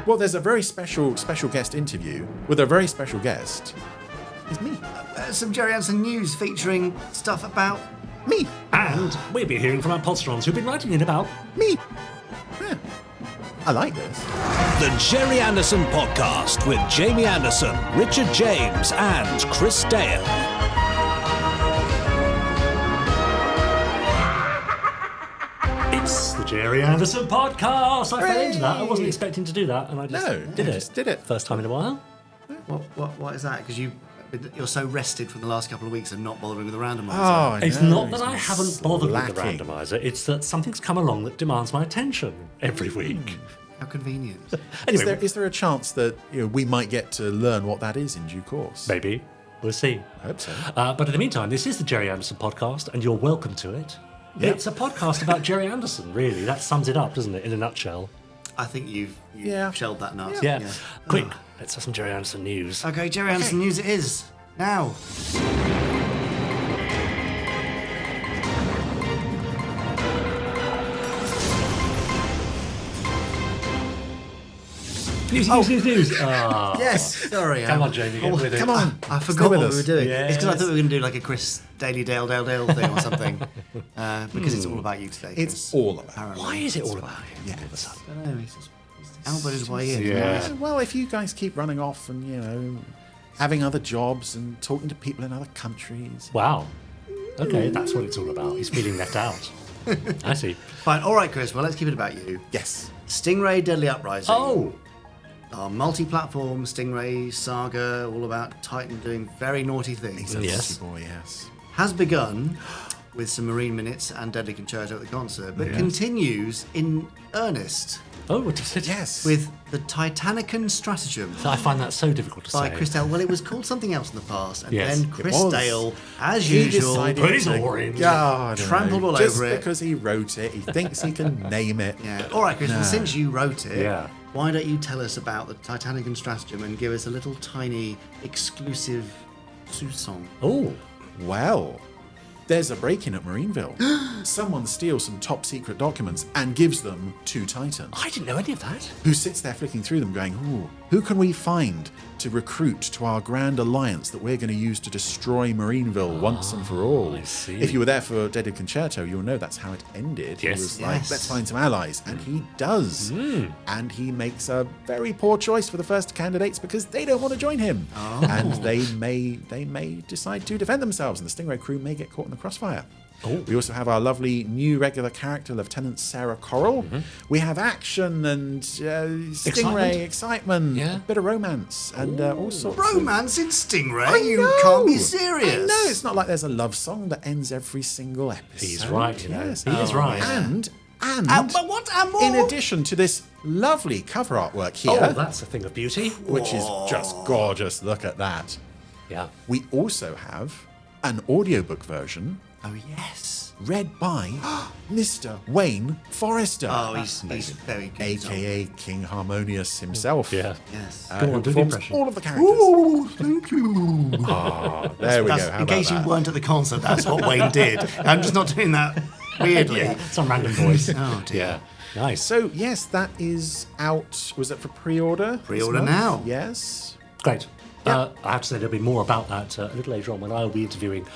Well, there's a very special guest interview with a very special guest. It's me. Some Gerry Anderson news featuring stuff about Me. And we'll be hearing from our podsterons who've been writing in about Me. Yeah. I like this. The Gerry Anderson Podcast with Jamie Anderson, Richard James, and Chris Dale. It's the Gerry Anderson Podcast. I fell into that. I wasn't expecting to do that, and I just did it. Just did it. First time in a while. what is that? Because you're so rested from the last couple of weeks of not bothering with the randomiser. Oh, I It's know, not that I it's haven't bothered with the slacking. randomiser. It's that something's come along that demands my attention every week. How convenient. Anyway, Is there a chance that we might get to learn what that is in due course? maybe. We'll see. I hope so. But in the meantime, this is the Gerry Anderson Podcast, and you're welcome to it. Yep. It's a podcast about Gerry Anderson, really. That sums it up, doesn't it, in a nutshell? I think you've Yeah. shelled that nut. Yeah. Quick, let's have some Gerry Anderson news. Okay, Gerry Anderson news it is. Now. News. Yes, sorry. Come on, Jamie, get with it. Come on. I Stay forgot with what us. we were doing. Yes. It's because I thought we were going to do like a Chris Daily Dale thing or something. Because it's all about you today. Chris. It's all about. Apparently. Why is it all about him Yeah. all of a sudden? I don't know. He's Albert his way in. Yeah. Well, if you guys keep running off and, having other jobs and talking to people in other countries. Wow. Okay, that's what it's all about. He's feeling left out. I see. Fine. All right, Chris. Well, let's keep it about you. Yes. Stingray, Deadly Uprising. Oh, Our multi-platform Stingray saga, all about Titan doing very naughty things, Yes. Naughty boy, yes. has begun with some Marine minutes and Deadly Concerto at the concert, but continues in earnest what does it? Yes. with the Titanican Stratagem I find that so difficult to by say. Chris Dale. Well, it was called something else in the past, and Yes, then it Chris was. Dale, as He usual, decided Pretty to boring. Trampled all Just over it. because he wrote it, he thinks he can name it. Yeah. All right, Chris. Well, since you wrote it, Yeah. why don't you tell us about the Titanican Stratagem and give us a little tiny exclusive song? Oh, Well, there's a break-in at Marineville. Someone steals some top-secret documents and gives them to Titan, I didn't know any of that. who sits there flicking through them going, ooh, who can we find to recruit to our grand alliance that we're going to use to destroy Marineville once and for all? I see. If you were there for Deadly Concerto, you'll know that's how it ended. Yes. He was like, Yes. let's find some allies. And he does. And he makes a very poor choice for the first candidates because they don't want to join him. And they may decide to defend themselves, and the Stingray crew may get caught in the crossfire. We also have our lovely new regular character, Lieutenant Sarah Coral. We have action and Stingray, excitement, Yeah. a bit of romance, and all sorts of... Romance in Stingray? I You know. can't be serious. No, it's not like there's a love song that ends every single episode. He's right, you know. Yes. He is right. And But what? And more? in addition to this lovely cover artwork here, Oh, that's a thing of beauty. which is just gorgeous, look at that. Yeah. We also have an audiobook version Oh, yes. read by Mr. Wayne Forrester, Oh, he's very good. aka King Harmonious himself. Yeah. Yes. Go Who on, do the performs impression. all of the characters. Oh, thank you. There we That's, go. How in about case that? you weren't at the concert, that's what Wayne did. I'm just not doing that weirdly. Yeah. Some random voice. Oh, dear. Yeah. Nice. So yes, that is out. Was it for pre-order? this Pre-order month? now. Yes. Great. I have to say there'll be more about that a little later on when I'll be interviewing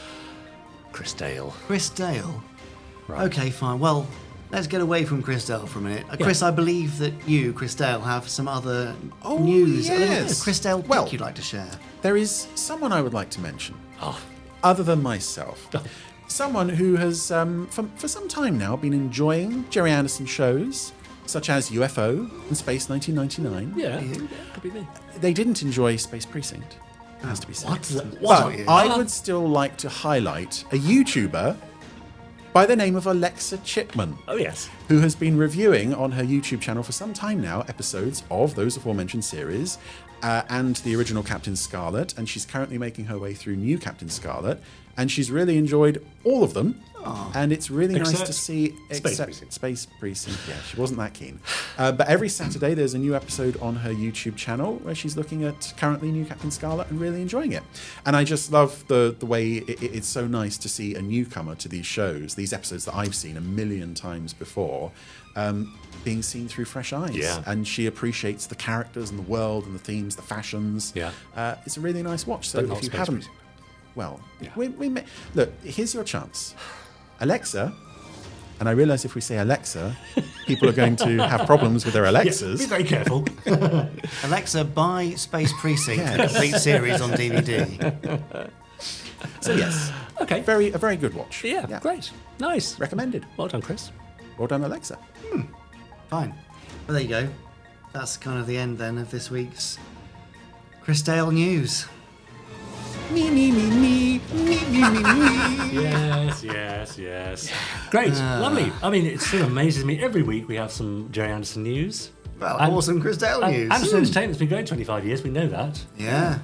Chris Dale. Chris Dale. Right. Okay, fine. Well, let's get away from Chris Dale for a minute. Chris, I believe that you, Chris Dale, have some other news. A little bit of yes. Chris Dale pick Well- you'd like to share. There is someone I would like to mention, Oh, other than myself. Someone who has, for some time now, been enjoying Gerry Anderson shows, such as UFO and Space 1999. yeah. Could be me. They didn't enjoy Space Precinct. It has to be said. What? But I would still like to highlight a YouTuber by the name of Alexa Chipman, Oh, yes. who has been reviewing on her YouTube channel for some time now episodes of those aforementioned series and the original Captain Scarlet, and she's currently making her way through new Captain Scarlet, and she's really enjoyed all of them. And it's really nice Except to see... Space Precinct. Space Precinct, yeah, she wasn't that keen. But every Saturday there's a new episode on her YouTube channel where she's looking at currently new Captain Scarlet and really enjoying it. And I just love the way it's so nice to see a newcomer to these shows, these episodes that I've seen a million times before, being seen through fresh eyes. Yeah. And she appreciates the characters and the world and the themes, the fashions. Yeah. It's a really nice watch. So But not if you Space haven't... Precinct. Well, Yeah. we may... Look, here's your chance. Alexa, and I realise if we say Alexa, people are going to have problems with their Alexas. Be very careful. Alexa, buy Space Precinct, the complete series on DVD. So yes, Okay. a very good watch. Yeah, great. Nice. Recommended. Well done, Chris. Well done, Alexa. Fine. Well, there you go. That's kind of the end then of this week's Chris Dale news. Me, me, me, me, me, me, me, me. Yes. Great. Lovely. I mean, it still amazes me. Every week we have some Gerry Anderson news. Well, And- awesome Chris Dale news. Anderson Entertainment's been going 25 years. We know that. Yeah.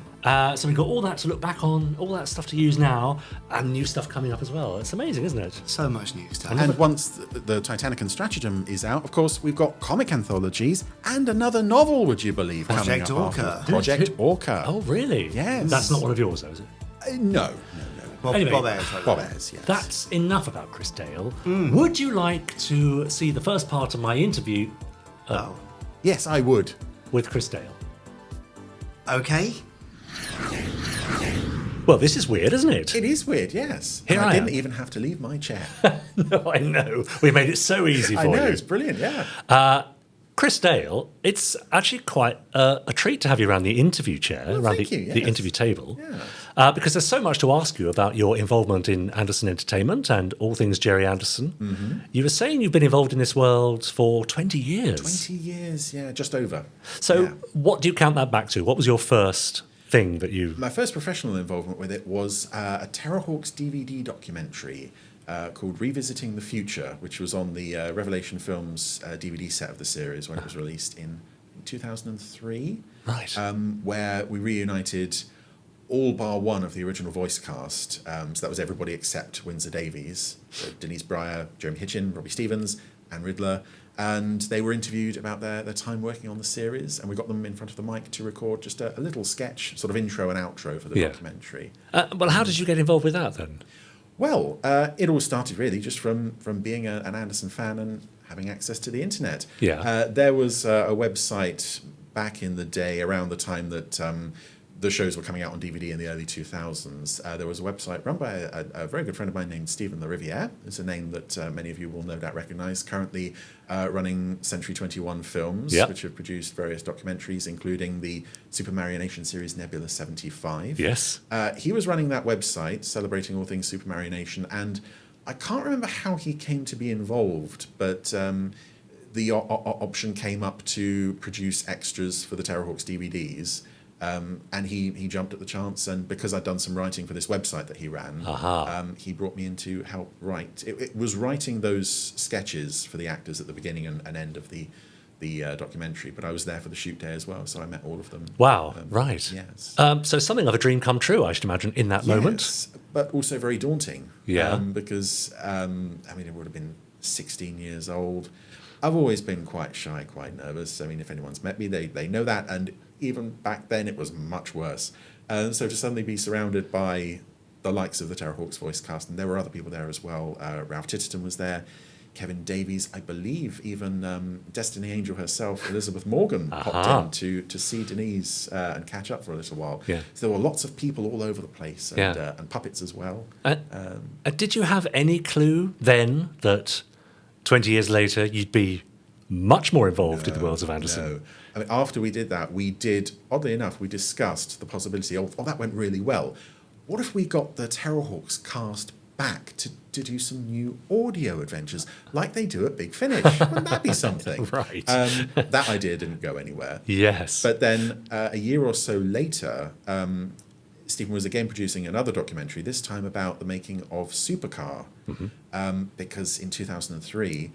So we've got all that to look back on, all that stuff to use now, and new stuff coming up as well. It's amazing, isn't it? So much news time. And once the Titanican Stratagem is out, of course, we've got comic anthologies and another novel, would you believe, Project coming up Orca. afterwards. Project Orca. Oh, really? Yes. That's not one of yours, though, is it? No. Bob, Anyway, Bob Ayres, right? Bob Ayres, yes. That's enough about Chris Dale. Would you like to see the first part of my interview Oh. Yes, I would. with Chris Dale? Okay. Well, this is weird, isn't it? It is weird, yes. Here And I didn't am. even have to leave my chair. No, I know. We made it so easy for I know, you. it's brilliant, yeah. Chris Dale, it's actually quite a treat to have you around the interview chair, around thank you, the yes. interview table, Yeah. because there's so much to ask you about your involvement in Anderson Entertainment and all things Gerry Anderson. Mm-hmm. You were saying you've been involved in this world for 20 years. 20 years, yeah, just over. So Yeah. what do you count that back to? What was your first thing that you... My first professional involvement with it was a Terrorhawks DVD documentary called Revisiting the Future, which was on the Revelation Films DVD set of the series when it was released in 2003. Right. Where we reunited all bar one of the original voice cast. So that was everybody except Windsor Davies, so Denise Breyer, Jeremy Hitchin, Robbie Stevens, Anne Riddler. And they were interviewed about their time working on the series, and we got them in front of the mic to record just a little sketch, sort of intro and outro for the Yeah. documentary. well, how did you get involved with that then? Well, it all started really just from being an Anderson fan and having access to the internet. Yeah. There was a website back in the day, around the time that the shows were coming out on DVD in the early 2000s. There was a website run by a very good friend of mine named Stephen Lariviere. It's a name that many of you will no doubt recognise. Currently running Century 21 Films, Yeah. which have produced various documentaries, including the Super Mario Nation series Nebula 75. Yes. He was running that website, celebrating all things Super Mario Nation, and I can't remember how he came to be involved, but the option came up to produce extras for the Terrorhawks DVDs. And he jumped at the chance, and because I'd done some writing for this website that he ran, he brought me in to help write. It was writing those sketches for the actors at the beginning and end of the documentary, but I was there for the shoot day as well, so I met all of them. Wow, right. Yes. So something of a dream come true, I should imagine, in that moment. Yes, but also very daunting. Yeah. Because, I mean, it would have been 16 years old. I've always been quite shy, quite nervous. I mean, if anyone's met me, they know that. And even back then, it was much worse. So to suddenly be surrounded by the likes of the Terrorhawks voice cast, and there were other people there as well. Ralph Titterton was there. Kevin Davies, I believe, even Destiny Angel herself, Elizabeth Morgan, popped in to see Denise and catch up for a little while. Yeah. So there were lots of people all over the place, and, and puppets as well. Did you have any clue then that 20 years later you'd be much more involved in the worlds of Anderson? No. I mean, after we did that, oddly enough, we discussed the possibility of, that went really well. What if we got the Terrorhawks cast back to do some new audio adventures like they do at Big Finish? Wouldn't that be something? Right. That idea didn't go anywhere. Yes. But then a year or so later, Stephen was again producing another documentary, this time about the making of Supercar, because in 2003,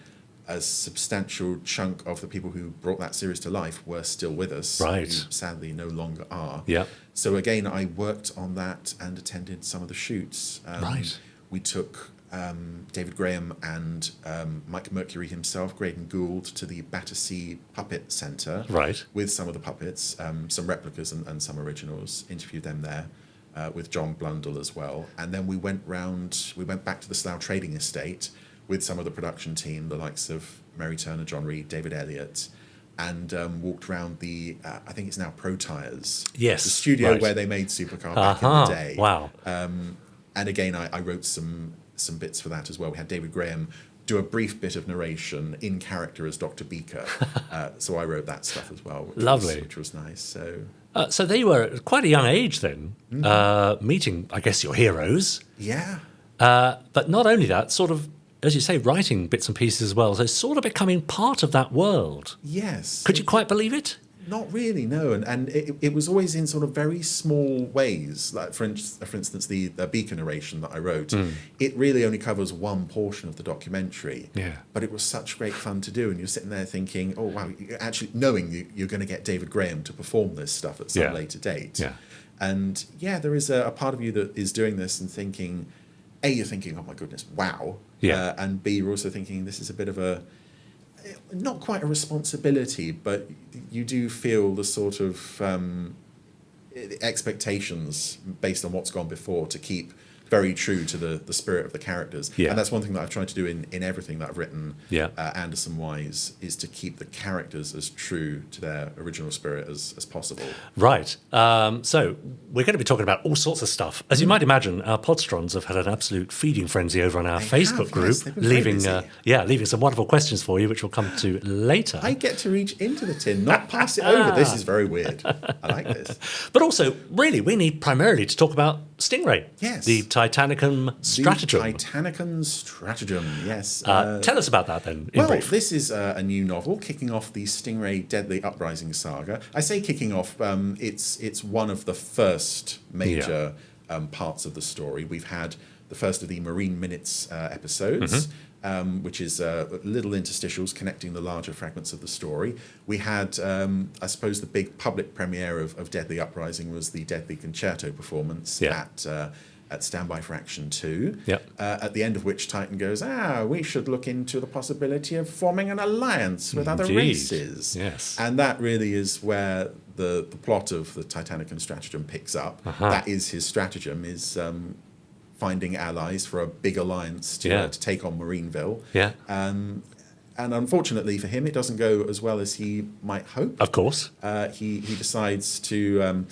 a substantial chunk of the people who brought that series to life were still with us, Right. who sadly no longer are. Yep. So again, I worked on that and attended some of the shoots. Right. We took David Graham and Mike Mercury himself, Graydon Gould, to the Battersea Puppet Centre. Right. With some of the puppets, some replicas and some originals. Interviewed them there with John Blundell as well. And then we went back to the Slough Trading Estate with some of the production team, the likes of Mary Turner, John Reed, David Elliott, and walked around the, I think it's now Pro Tyres. Yes. The studio right. where they made Supercar back in the day. Wow. And again, I wrote some bits for that as well. We had David Graham do a brief bit of narration in character as Dr. Beaker. So I wrote that stuff as well. Lovely. Which was nice. So they were at quite a young age then, meeting, I guess, your heroes. Yeah. But not only that, sort of, as you say, writing bits and pieces as well. So sort of becoming part of that world. Yes. Could you quite believe it? Not really, no. And it was always in sort of very small ways. Like, for instance, the Beaker narration that I wrote, it really only covers one portion of the documentary. Yeah. But it was such great fun to do. And you're sitting there thinking, oh, wow, actually knowing you're going to get David Graham to perform this stuff at some later date. Yeah. And yeah, there is a part of you that is doing this and thinking, A, you're thinking, oh my goodness, wow. Yeah. And B, you're also thinking this is a bit of a, not quite a responsibility, but you do feel the sort of expectations based on what's gone before to keep very true to the spirit of the characters. Yeah. And that's one thing that I've tried to do in everything that I've written, Yeah. Anderson-wise, is to keep the characters as true to their original spirit as possible. Right. So we're going to be talking about all sorts of stuff. As you might imagine, our Podsterons have had an absolute feeding frenzy over on our Facebook group, yes, they've been very busy. leaving some wonderful questions for you, which we'll come to later. I get to reach into the tin, not pass it over. This is very weird. I like this. But also, really, we need primarily to talk about Stingray. Yes. The Titanican Stratagem. The Titanican Stratagem, yes. Tell us about that then, in Well, brief. this is a new novel kicking off the Stingray Deadly Uprising saga. I say kicking off, it's one of the first major parts of the story. We've had the first of the Marine Minutes episodes, which is little interstitials connecting the larger fragments of the story. We had, I suppose, the big public premiere of Deadly Uprising was the Deadly Concerto performance at Standby for Action 2, at the end of which Titan goes, we should look into the possibility of forming an alliance with other races. Yes. And that really is where the plot of the Titanican Stratagem picks up. That is his stratagem, is finding allies for a big alliance to take on Marineville. Yeah. And unfortunately for him, it doesn't go as well as he might hope. Of course. He decides to...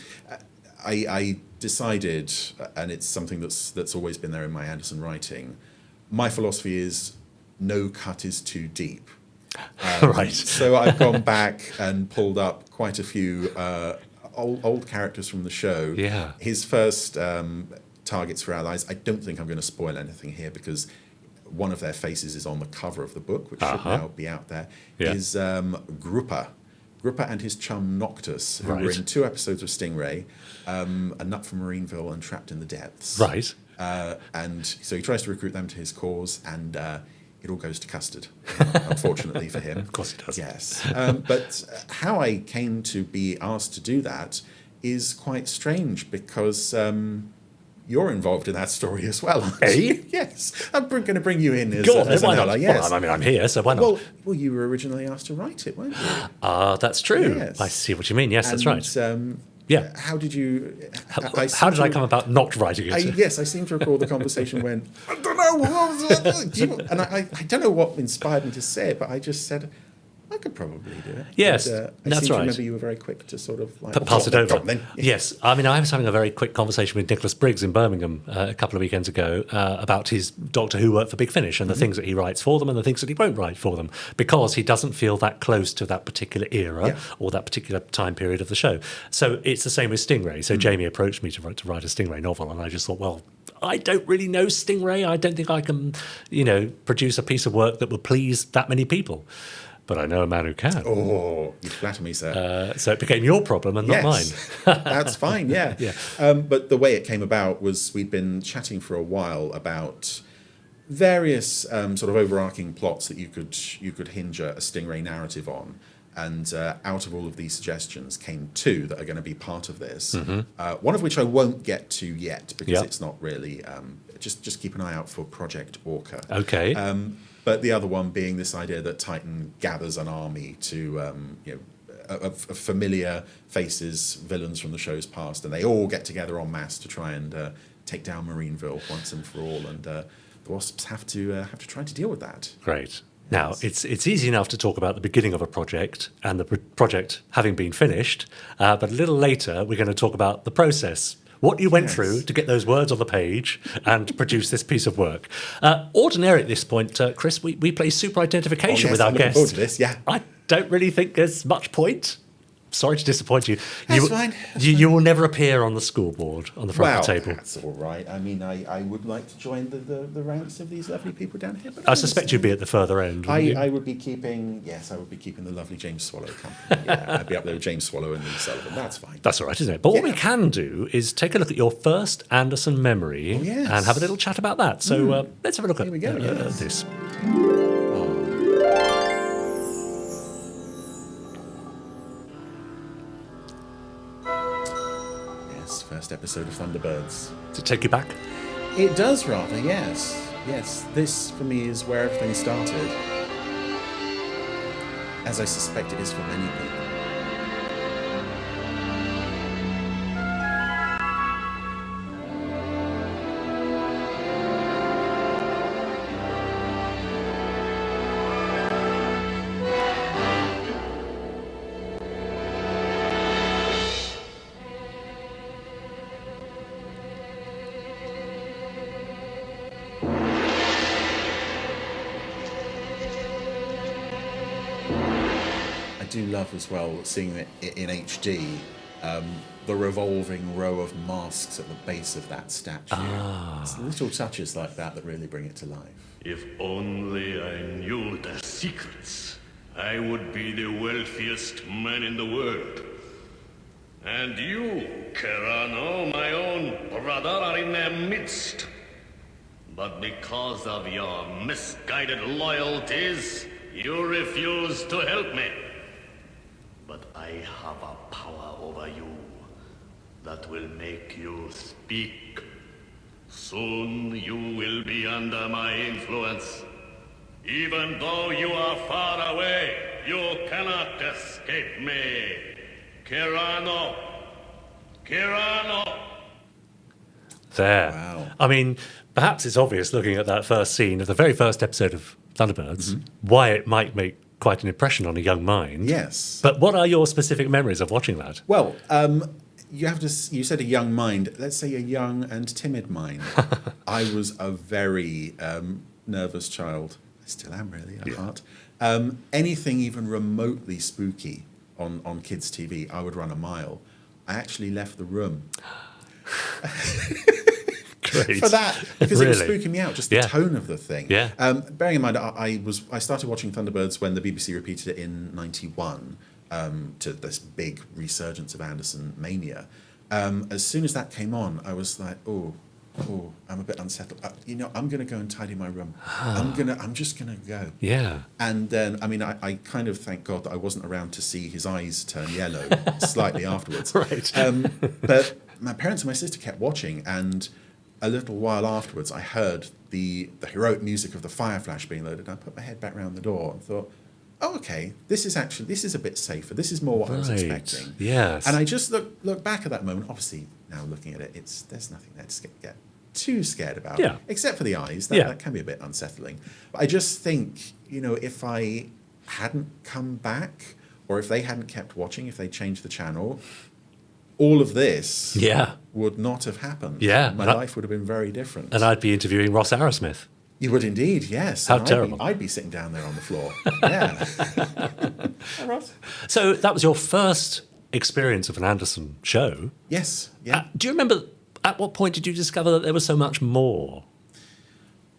I decided, and it's something that's always been there in my Anderson writing, my philosophy is no cut is too deep. Right. So I've gone back and pulled up quite a few old characters from the show. Yeah. His first targets for allies, I don't think I'm going to spoil anything here because one of their faces is on the cover of the book, which should now be out there, is Gruppa. Gruppa and his chum Noctis, who were in 2 episodes of Stingray, A Nut from Marineville and Trapped in the Depths. Right. And so he tries to recruit them to his cause, and it all goes to custard, unfortunately for him. Of course it does. Yes. But how I came to be asked to do that is quite strange because you're involved in that story as well, aren't you? Yes. I'm going to bring you in as, as an ally. Yes. Well, I mean, I'm here, so why not? Well, you were originally asked to write it, weren't you? That's true. Yes. I see what you mean. Yes, that's right. Yeah. How did you... How did I come about not writing it? Yes, I seem to recall the conversation when, I don't know, and I don't know what inspired me to say it, but I just said, I could probably do it. Yes, and, that's I seem to right. remember you were very quick to sort of like... Pass it over. Then. Yes. I mean, I was having a very quick conversation with Nicholas Briggs in Birmingham a couple of weekends ago about his Doctor Who work for Big Finish and the things that he writes for them and the things that he won't write for them because he doesn't feel that close to that particular era or that particular time period of the show. So it's the same with Stingray. So Jamie approached me to write a Stingray novel and I just thought, well, I don't really know Stingray. I don't think I can, produce a piece of work that would please that many people. But I know a man who can. Oh, you flatter me, sir. So it became your problem and not mine. That's fine, yeah. But the way it came about was we'd been chatting for a while about various sort of overarching plots that you could hinge a Stingray narrative on. And out of all of these suggestions came 2 that are going to be part of this. One of which I won't get to yet because it's not really. Just keep an eye out for Project Orca. Okay. But the other one being this idea that Titan gathers an army to, of familiar faces, villains from the show's past, and they all get together en masse to try and take down Marineville once and for all. And the Wasps have to try to deal with that. Great. Now, it's easy enough to talk about the beginning of a project and the project having been finished, but a little later we're going to talk about the process, what you went through to get those words on the page and produce this piece of work. Ordinary at this point, Chris, we play super identification with our I'm looking guests. forward to this, yeah. I don't really think there's much point. Sorry to disappoint you. That's fine. You will never appear on the scoreboard on the front of the table. That's all right. I mean, I would like to join the ranks of these lovely people down here. But I suspect you'd be at the further end. I would be keeping the lovely James Swallow company. Yeah, I'd be up there with James Swallow and Lee Sullivan. That's fine. That's all right, isn't it? But what we can do is take a look at your first Anderson memory and have a little chat about that. So let's have a look at this. First episode of Thunderbirds. Does it take you back? It does rather, yes. Yes, this for me is where everything started. As I suspect it is for many people. I do love as well seeing it in HD, the revolving row of masks at the base of that statue. It's little touches like that that really bring it to life. If only I knew their secrets, I would be the wealthiest man in the world. And you, Kerano, my own brother, are in their midst. But because of your misguided loyalties, you refuse to help me. But I have a power over you that will make you speak. Soon you will be under my influence. Even though you are far away, you cannot escape me. Kerano! Kerano! There. Wow. I mean, perhaps it's obvious looking at that first scene of the very first episode of Thunderbirds why it might make quite an impression on a young mind. Yes. But what are your specific memories of watching that? Well, you said a young mind. Let's say a young and timid mind. I was a very nervous child. I still am really at heart. Anything even remotely spooky on kids' TV, I would run a mile. I actually left the room. Great. For that, because Really? it was spooking me out, just the tone of the thing. Yeah. Bearing in mind, I started watching Thunderbirds when the BBC repeated it in '91 to this big resurgence of Anderson mania. As soon as that came on, I was like, oh, I'm a bit unsettled. I'm going to go and tidy my room. I'm just going to go. Yeah. And then, I kind of thank God that I wasn't around to see his eyes turn yellow slightly afterwards. Right. But my parents and my sister kept watching, and a little while afterwards, I heard the heroic music of the fire flash being loaded. I put my head back round the door and thought, oh, okay, this is a bit safer. This is more what I was expecting. Yes. And I just look back at that moment. Obviously, now looking at it, there's nothing there to get too scared about. Yeah. Except for the eyes. That can be a bit unsettling. But I just think, if I hadn't come back, or if they hadn't kept watching, if they changed the channel, all of this would not have happened. Yeah. My life would have been very different. And I'd be interviewing Ross Arrowsmith. You would indeed, yes. How And terrible. I'd be sitting down there on the floor. Yeah. Hi, Ross. So that was your first experience of an Anderson show. Yes. Yeah. Do you remember at what point did you discover that there was so much more?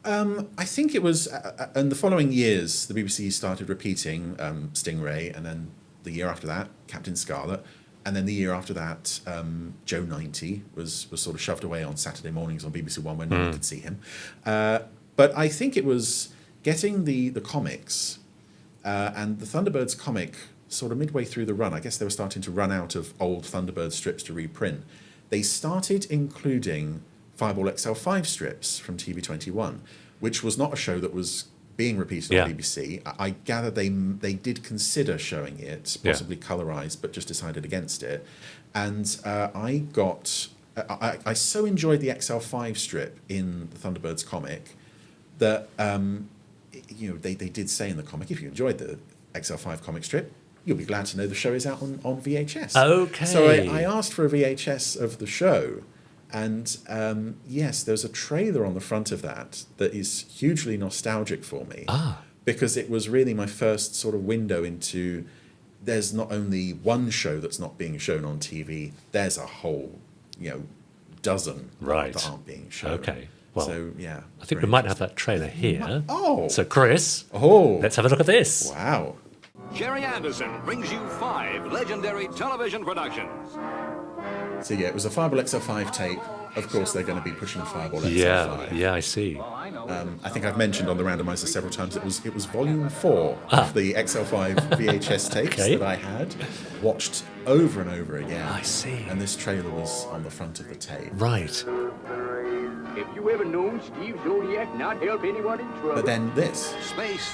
I think it was in the following years, the BBC started repeating Stingray, and then the year after that, Captain Scarlet. And then the year after that, Joe 90 was sort of shoved away on Saturday mornings on BBC One when no one could see him. But I think it was getting the comics, and the Thunderbirds comic sort of midway through the run, I guess they were starting to run out of old Thunderbird strips to reprint. They started including Fireball XL5 strips from TV21, which was not a show that was being repeated on BBC. I gather they did consider showing it, possibly colorized, but just decided against it. And I so enjoyed the XL5 strip in the Thunderbirds comic that they did say in the comic, if you enjoyed the XL5 comic strip, you'll be glad to know the show is out on VHS. Okay. So I asked for a VHS of the show. And yes, there's a trailer on the front of that is hugely nostalgic for me. Because it was really my first sort of window into, there's not only one show that's not being shown on TV, there's a whole, dozen that aren't being shown. Okay. Well, so, yeah. I think we might have that trailer here. Oh. So, Chris, let's have a look at this. Wow. Gerry Anderson brings you 5 legendary television productions. So yeah, it was a Fireball XL5 tape. Of course, they're going to be pushing Fireball XL5. Yeah, I see. I think I've mentioned on the Randomiser several times it was volume 4 of the XL5 VHS tapes that I had watched over and over again. I see. And this trailer was on the front of the tape. Right. If you ever known Steve Zodiac not help anyone in trouble. But then this. Space.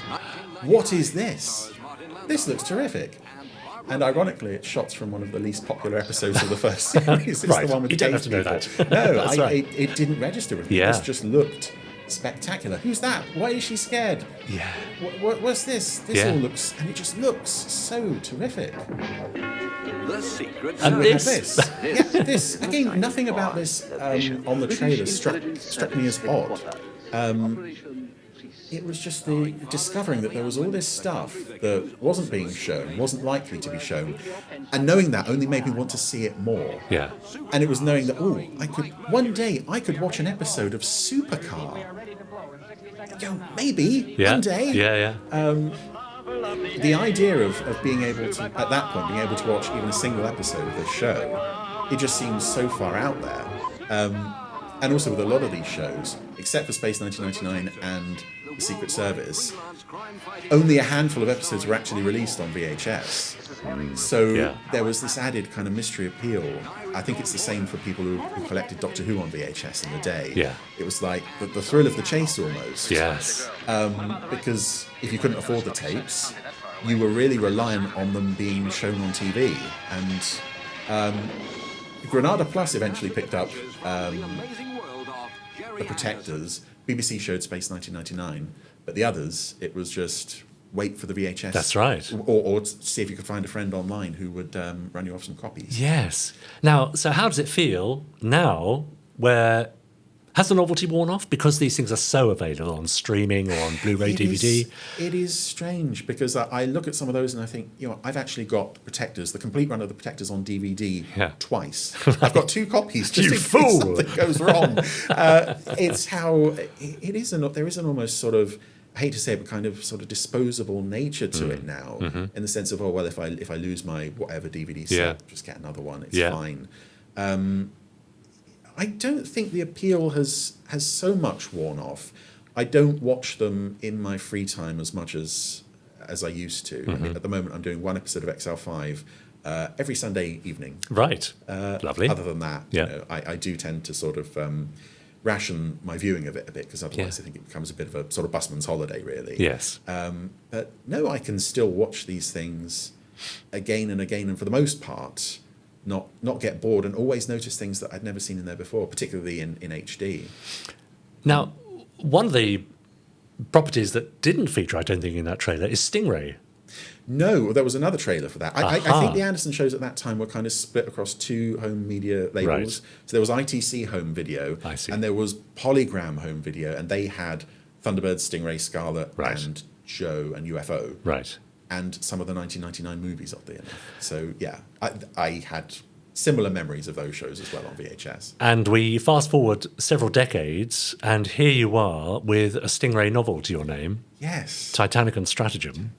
What is this? This looks terrific. And ironically, it's shots from one of the least popular episodes of the first series. It's Right. the one with You the don't cave have to know people. that. No, That's right. it didn't register with me. Yeah. This just looked spectacular. Who's that? Why is she scared? Yeah. What's this? This all looks, and it just looks so terrific. The Secret And We have this. this. Yeah, this. Again, nothing about this on the trailer struck me as odd. It was just the discovering that there was all this stuff that wasn't being shown, wasn't likely to be shown, and knowing that only made me want to see it more. Yeah. And it was knowing that one day I could watch an episode of Supercar. Maybe one day. Yeah. The idea of being able to, at that point, being able to watch even a single episode of this show, it just seems so far out there. And also with a lot of these shows, except for Space 1999 and The Secret Service, only a handful of episodes were actually released on VHS. So there was this added kind of mystery appeal. I think it's the same for people who collected Doctor Who on VHS in the day. Yeah. It was like the thrill of the chase almost. Yes. Because if you couldn't afford the tapes, you were really reliant on them being shown on TV. And Granada Plus eventually picked up The Protectors. BBC showed Space 1999, but the others, it was just wait for the VHS. That's right. Or see if you could find a friend online who would run you off some copies. Yes. Now, so how does it feel now where... Has the novelty worn off because these things are so available on streaming or on Blu-ray, DVD? It is strange because I look at some of those and I think, I've actually got Protectors, the complete run of the Protectors on DVD twice. I've got 2 copies just in case something goes wrong. It's how it is. There is an almost sort of, I hate to say it, but kind of sort of disposable nature to it now, in the sense of, if I lose my whatever DVD set, just get another one. It's fine. I don't think the appeal has so much worn off. I don't watch them in my free time as much as I used to. I mean, at the moment, I'm doing one episode of XL5 every Sunday evening. Right. Lovely. Other than that, I do tend to sort of ration my viewing of it a bit because otherwise I think it becomes a bit of a sort of busman's holiday, really. Yes. But no, I can still watch these things again and again, and for the most part, not get bored and always notice things that I'd never seen in there before, particularly in HD. Now, one of the properties that didn't feature, I don't think, in that trailer is Stingray. No, there was another trailer for that. I think the Anderson shows at that time were kind of split across 2 home media labels. Right. So there was ITC Home Video, and there was Polygram Home Video, and they had Thunderbirds, Stingray, Scarlet, and Joe and UFO. Right. And some of the 1999 movies, oddly enough. So, yeah, I had similar memories of those shows as well on VHS. And we fast forward several decades, and here you are with a Stingray novel to your name. Yes. Titanican Stratagem.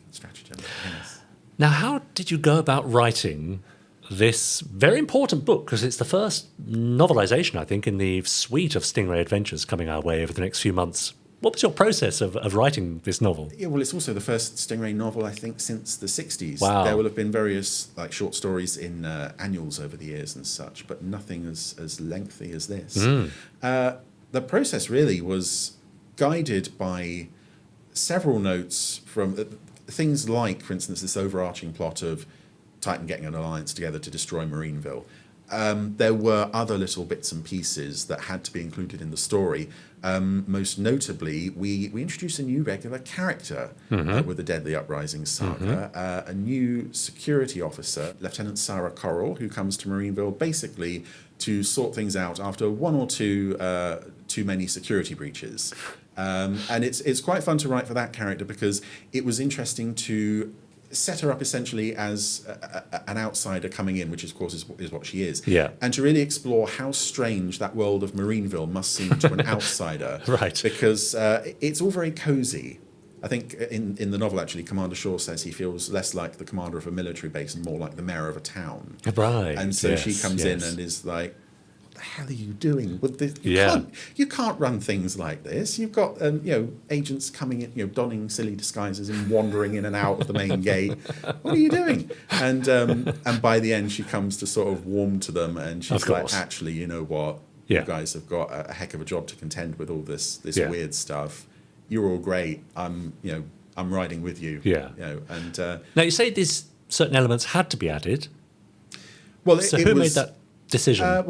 Yes. Now, how did you go about writing this very important book? Because it's the first novelization, I think, in the suite of Stingray adventures coming our way over the next few months what was your process of writing this novel? Yeah, well, it's also the first Stingray novel, I think, since the 60s. Wow. There will have been various short stories in annuals over the years and such, but nothing as lengthy as this. The process really was guided by several notes from things like, for instance, this overarching plot of Titan getting an alliance together to destroy Marineville. There were other little bits and pieces that had to be included in the story. Most notably, we introduced a new regular character with the Deadly Uprising saga, a new security officer, Lieutenant Sarah Corral, who comes to Marineville basically to sort things out after one or two too many security breaches. And it's quite fun to write for that character because it was interesting to set her up essentially as an outsider coming in, which of course is what she is. Yeah. And to really explore how strange that world of Marineville must seem to an outsider. Right. Because it's all very cozy. I think in the novel, actually, Commander Shaw says he feels less like the commander of a military base and more like the mayor of a town. Right. And so she comes in and is like, what the hell are you doing with this? You can't run things like this. You've got agents coming in, donning silly disguises and wandering in and out of the main gate. What are you doing? And by the end, she comes to sort of warm to them, and she's like, actually, you know what? You guys have got a heck of a job to contend with all this weird stuff. You're all great. I'm riding with you. Yeah. And now you say these certain elements had to be added. Well, who made that decision?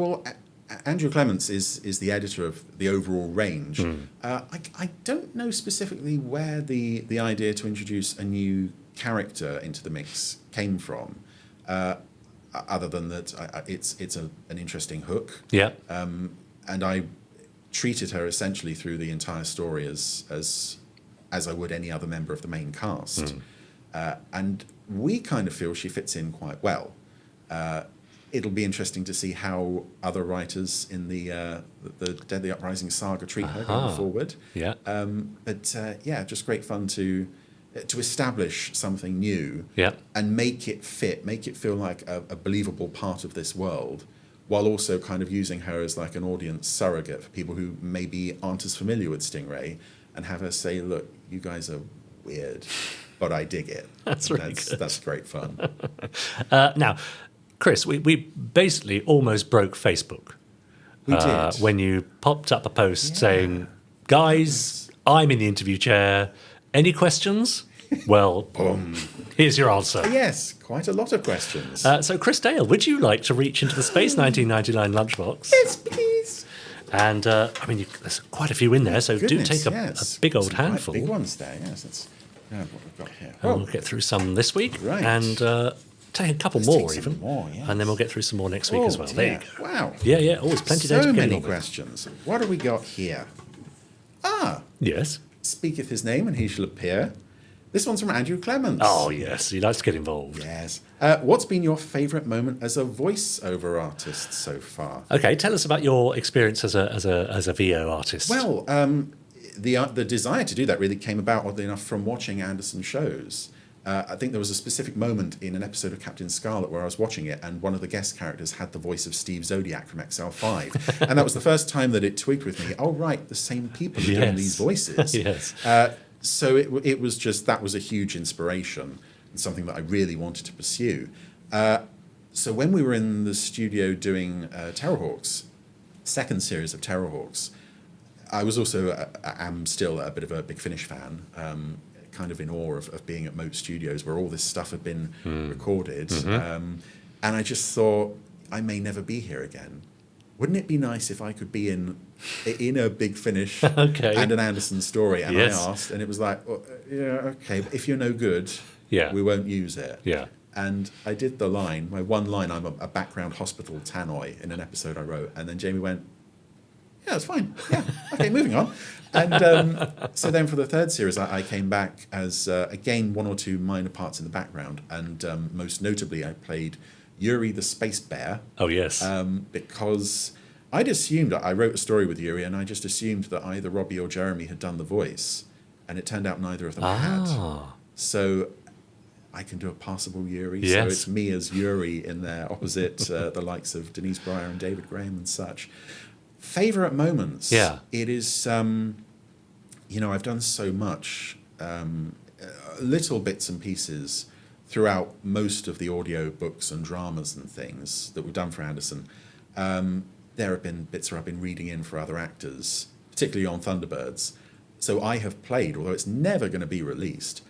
Andrew Clements is the editor of the overall range. I don't know specifically where the idea to introduce a new character into the mix came from, other than that it's an interesting hook. Yeah. And I treated her essentially through the entire story as I would any other member of the main cast. And we kind of feel she fits in quite well. It'll be interesting to see how other writers in the Deadly Uprising saga treat her going forward. Yeah. Just great fun to establish something new and make it fit, make it feel like a believable part of this world, while also kind of using her as like an audience surrogate for people who maybe aren't as familiar with Stingray, and have her say, look, you guys are weird, but I dig it. That's really good. That's great fun. Now, Chris, we basically almost broke Facebook. We did. When you popped up a post saying, guys, I'm in the interview chair. Any questions? Well, boom. Here's your answer. Yes, quite a lot of questions. So, Chris Dale, would you like to reach into the Space 1999 lunchbox? Yes, please. And, there's quite a few in there, so do take a big old handful. Big ones there, yes. That's what we've got here. And we'll get through some this week. Right. And take a couple more even. And then we'll get through some more next week as well. There you go. Wow. Yeah, always plenty so there to get many on with. questions. What have we got here? Yes. Speaketh his name and he shall appear. This one's from Andrew Clements. Oh, yes. He likes to get involved. Yes. What's been your favourite moment as a voiceover artist so far? Okay, tell us about your experience as a VO artist. Well, the desire to do that really came about, oddly enough, from watching Anderson shows. I think there was a specific moment in an episode of Captain Scarlet where I was watching it, and one of the guest characters had the voice of Steve Zodiac from XL5. And that was the first time that it twigged with me, oh, right, the same people are doing these voices. Yes. So it was just, that was a huge inspiration and something that I really wanted to pursue. So when we were in the studio doing Terrorhawks, second series of Terrorhawks, I was also, am still a bit of a Big Finish fan, kind of in awe of being at Moat Studios where all this stuff had been recorded. And I just thought, I may never be here again. Wouldn't it be nice if I could be in a Big Finish and an Anderson story? And I asked, and it was like, well, okay, but if you're no good, we won't use it. Yeah. And I did the line, my one line, I'm a background hospital tannoy in an episode I wrote. And then Jamie went, yeah, that's fine. Yeah, okay, moving on. And so then for the third series, I came back as, again, one or two minor parts in the background. And most notably, I played Yuri the Space Bear. Oh, yes. Because I'd assumed, I wrote a story with Yuri, and I just assumed that either Robbie or Jeremy had done the voice. And it turned out neither of them had. So I can do a passable Yuri. Yes. So it's me as Yuri in there, opposite the likes of Denise Breyer and David Graham and such. Favourite moments? Yeah. It is I've done so much, little bits and pieces throughout most of the audio books and dramas and things that we've done for Anderson. There have been bits where I've been reading in for other actors, particularly on Thunderbirds. So I have played, although it's never going to be released,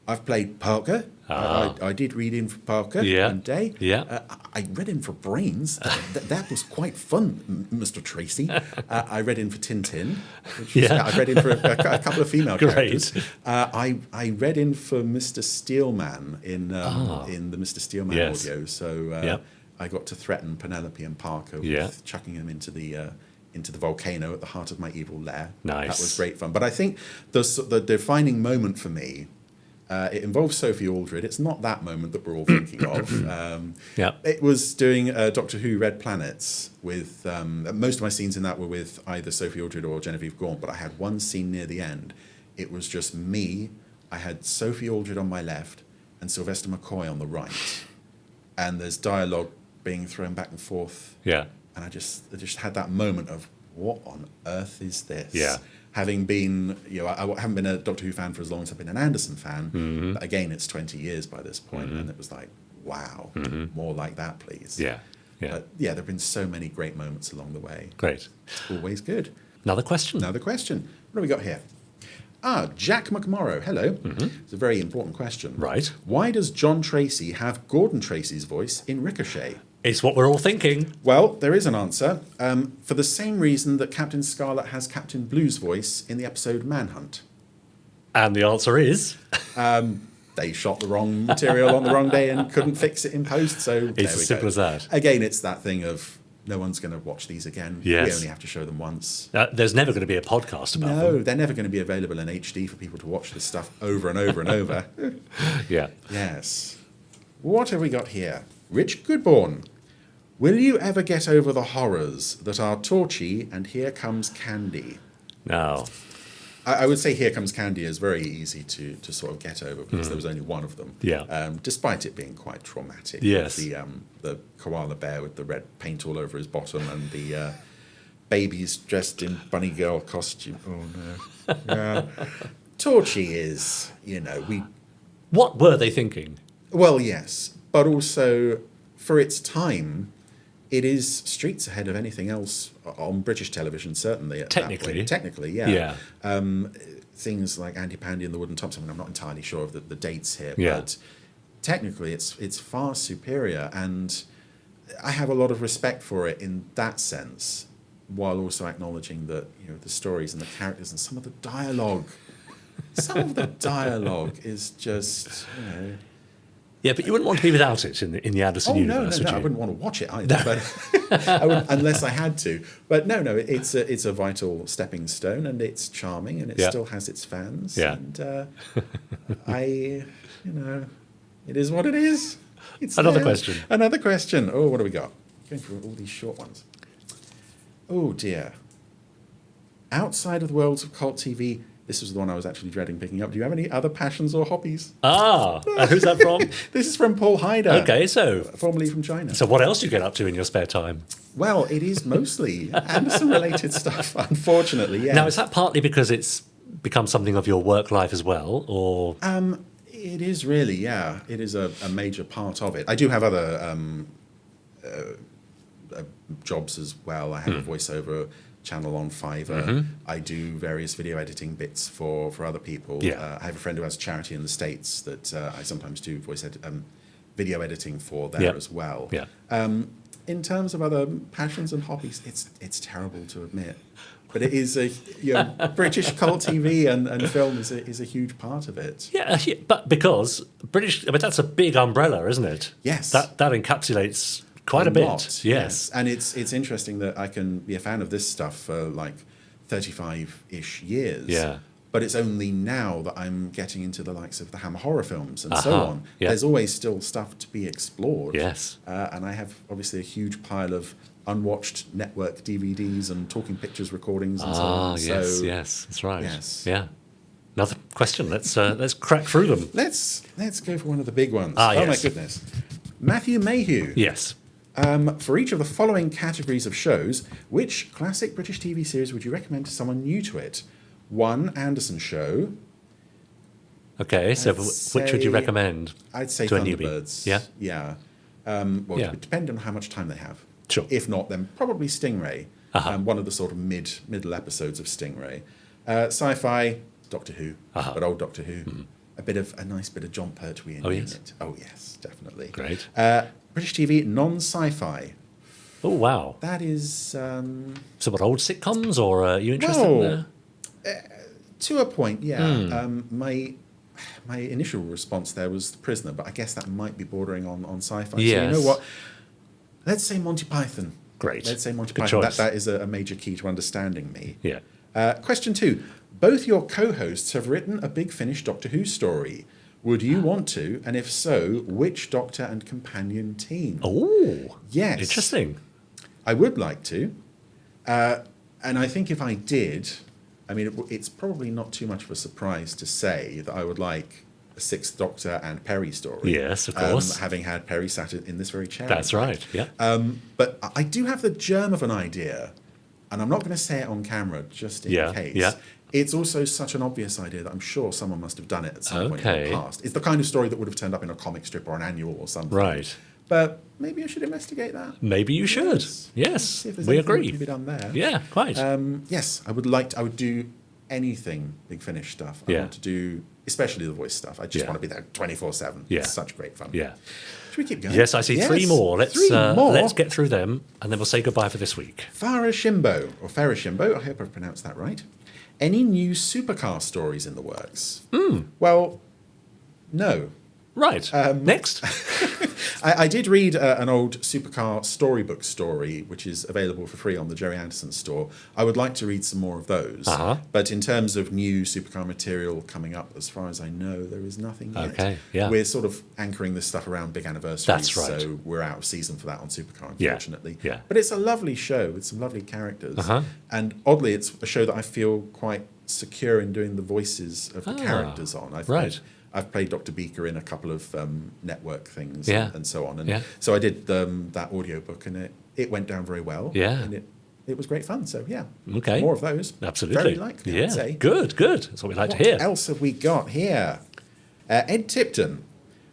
I've played Parker. I did read in for Parker one day. Yeah. I read in for Brains. That was quite fun, Mr. Tracy. I read in for Tintin. I read in for a couple of female characters. I read in for Mr. Steelman in the Mr. Steelman audio. So I got to threaten Penelope and Parker with chucking them into the volcano at the heart of my evil lair. Nice. That was great fun. But I think the defining moment for me, it involves Sophie Aldred. It's not that moment that we're all thinking of. It was doing Doctor Who Red Planets with most of my scenes in that were with either Sophie Aldred or Genevieve Gaunt, but I had one scene near the end. It was just me. I had Sophie Aldred on my left and Sylvester McCoy on the right. And there's dialogue being thrown back and forth. Yeah. And I just had that moment of, what on earth is this? Yeah. Having been, I haven't been a Doctor Who fan for as long as I've been an Anderson fan, but again, it's 20 years by this point, and it was like, wow, more like that, please. Yeah. But there have been so many great moments along the way. Great. Always good. Another question. What do we got here? Jack McMorrow, hello. It's a very important question. Right. Why does John Tracy have Gordon Tracy's voice in Ricochet? It's what we're all thinking. Well, there is an answer. For the same reason that Captain Scarlet has Captain Blue's voice in the episode Manhunt. And the answer is? They shot the wrong material on the wrong day and couldn't fix it in post, so it's as simple as that. Again, it's that thing of no one's going to watch these again. Yes. We only have to show them once. There's never going to be a podcast about them. No, they're never going to be available in HD for people to watch this stuff over and over and over. Yeah. Yes. What have we got here? Rich Goodborn. Will you ever get over the horrors that are Torchy and Here Comes Candy? No. I would say Here Comes Candy is very easy to sort of get over because there was only one of them. Yeah. Despite it being quite traumatic. Yes. The koala bear with the red paint all over his bottom and the babies dressed in bunny girl costume. Oh, no. Torchy is, What were they thinking? Well, yes. But also, for its time, it is streets ahead of anything else on British television, certainly. Technically, yeah. Things like Andy Pandy and the Wooden Tops. I mean, I'm not entirely sure of the dates here, but technically, it's far superior, and I have a lot of respect for it in that sense, while also acknowledging that the stories and the characters and some of the dialogue. Some of the dialogue is just, Yeah, but you wouldn't want to be without it in the Anderson universe, no, would you? I wouldn't want to watch it either, but I wouldn't, unless I had to. But no, it's a vital stepping stone, and it's charming, and it still has its fans. Yeah. And it is what it is. It's Another question. Another question. Oh, what do we got? Going through all these short ones. Oh dear. Outside of the worlds of cult TV. This was the one I was actually dreading picking up. Do you have any other passions or hobbies? And who's that from? This is from Paul Hyder. Okay, so... Formerly from China. So what else do you get up to in your spare time? Well, it is mostly Anderson-related stuff, unfortunately, yeah. Now, is that partly because it's become something of your work life as well, or...? It is really, yeah. It is a major part of it. I do have other jobs as well. I have a voiceover channel on Fiverr. I do various video editing bits for other people. I have a friend who has a charity in the States that I sometimes do video editing for there as well. In terms of other passions and hobbies, it's terrible to admit, but it is British cult TV and film is a huge part of it. Yeah, but because British, that's a big umbrella, isn't it? Yes, that encapsulates quite a bit. Yes. And it's interesting that I can be a fan of this stuff for like 35-ish years. Yeah. But it's only now that I'm getting into the likes of the Hammer horror films and so on. Yeah. There's always still stuff to be explored. Yes. And I have obviously a huge pile of unwatched network DVDs and talking pictures recordings and so on. Yes, that's right. Yes. Yeah. Another question. Let's crack through them. Let's go for one of the big ones. Yes. My goodness. Matthew Mayhew. Yes. For each of the following categories of shows, which classic British TV series would you recommend to someone new to it? one Anderson show. Okay, so which would you recommend? I'd say to a newbie? Thunderbirds. Yeah? Yeah. Depending on how much time they have. Sure. If not, then probably Stingray. One of the sort of middle episodes of Stingray. Sci-fi, Doctor Who, but old Doctor Who. A nice bit of John Pertwee in it. Oh yes, definitely. Great. British TV, non-sci-fi. Oh, wow. That is... So what, old sitcoms, or are you interested in to a point, yeah. My initial response there was The Prisoner, but I guess that might be bordering on sci-fi. Yes. So you know what? Let's say Monty Python. Great. Let's say Monty Good Python. choice. That is a major key to understanding me. Yeah. Question 2. Both your co-hosts have written a Big Finish Doctor Who story. Would you want to? And if so, which Doctor and companion team? Oh, yes. Interesting. I would like to. And I think if I did, I mean, it's probably not too much of a surprise to say that I would like a Sixth Doctor and Perry story. Yes, of course. Having had Perry sat in this very chair. That's right, yeah. But I do have the germ of an idea, and I'm not going to say it on camera just in case. Yeah. It's also such an obvious idea that I'm sure someone must have done it at some point in Okay. the past. It's the kind of story that would have turned up in a comic strip or an annual or something. Right. But maybe I should investigate that. Maybe you should. Yes, See if there's we anything that agree. can be done there. Yeah, quite. Yes, I would do anything Big Finish stuff. I Yeah. want to do, especially the voice stuff. I just Yeah. want to be there 24/7. Yeah. It's such great fun. Yeah. Should we keep going? Yes, I see three more. Let's get through them, and then we'll say goodbye for this week. Farashimbo, or Farashimbo, I hope I've pronounced that right. Any new supercar stories in the works? Well, no. Right. Next. I did read an old supercar storybook story, which is available for free on the Gerry Anderson store. I would like to read some more of those. But in terms of new supercar material coming up, as far as I know, there is nothing yet. Okay, yeah. We're sort of anchoring this stuff around big anniversaries. That's right. So we're out of season for that on Supercar, Yeah, unfortunately. yeah. But it's a lovely show with some lovely characters. And oddly, it's a show that I feel quite secure in doing the voices of the characters on. I've played Dr. Beaker in a couple of network things and so on. And so I did that audiobook, and it went down very well. Yeah. And it was great fun. So, yeah. Okay. More of those. Absolutely. Very likely, yeah. I'd say. Good. That's what we like to hear. What else have we got here? Ed Tipton.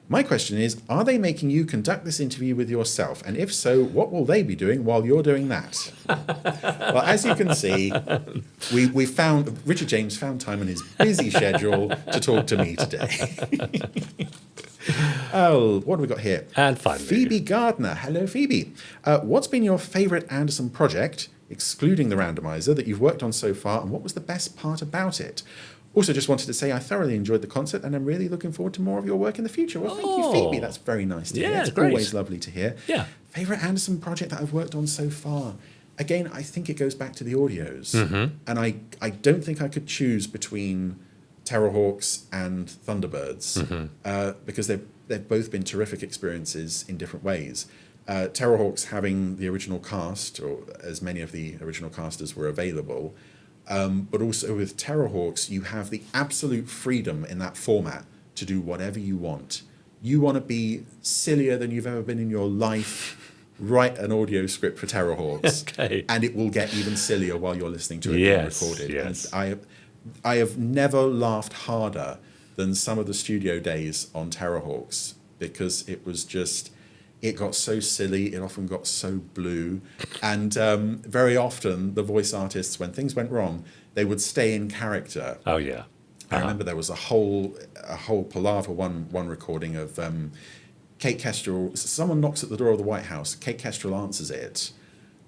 My question is, are they making you conduct this interview with yourself? And if so, what will they be doing while you're doing that? Well, as you can see, Richard James found time in his busy schedule to talk to me today. Oh, what have we got here? And finally, Phoebe Gardner. Hello, Phoebe. What's been your favourite Anderson project, excluding the Randomiser, that you've worked on so far, and what was the best part about it? Also, just wanted to say I thoroughly enjoyed the concert, and I'm really looking forward to more of your work in the future. Well, thank you, Phoebe. That's very nice to hear. It's great. always lovely to hear. Yeah. Favourite Anderson project that I've worked on so far? Again, I think it goes back to the audios. And I don't think I could choose between Terrorhawks and Thunderbirds because they've both been terrific experiences in different ways. Terrorhawks having the original cast, or as many of the original casters were available, but also with Terrorhawks, you have the absolute freedom in that format to do whatever you want. You want to be sillier than you've ever been in your life, write an audio script for Terrorhawks, and it will get even sillier while you're listening to it being recorded. Yes. And I have never laughed harder than some of the studio days on Terrorhawks, because it got so silly, it often got so blue, and very often the voice artists, when things went wrong, they would stay in character. Oh yeah. I remember there was a whole palaver one recording of Kate Kestrel. Someone knocks at the door of the White House. Kate Kestrel answers it,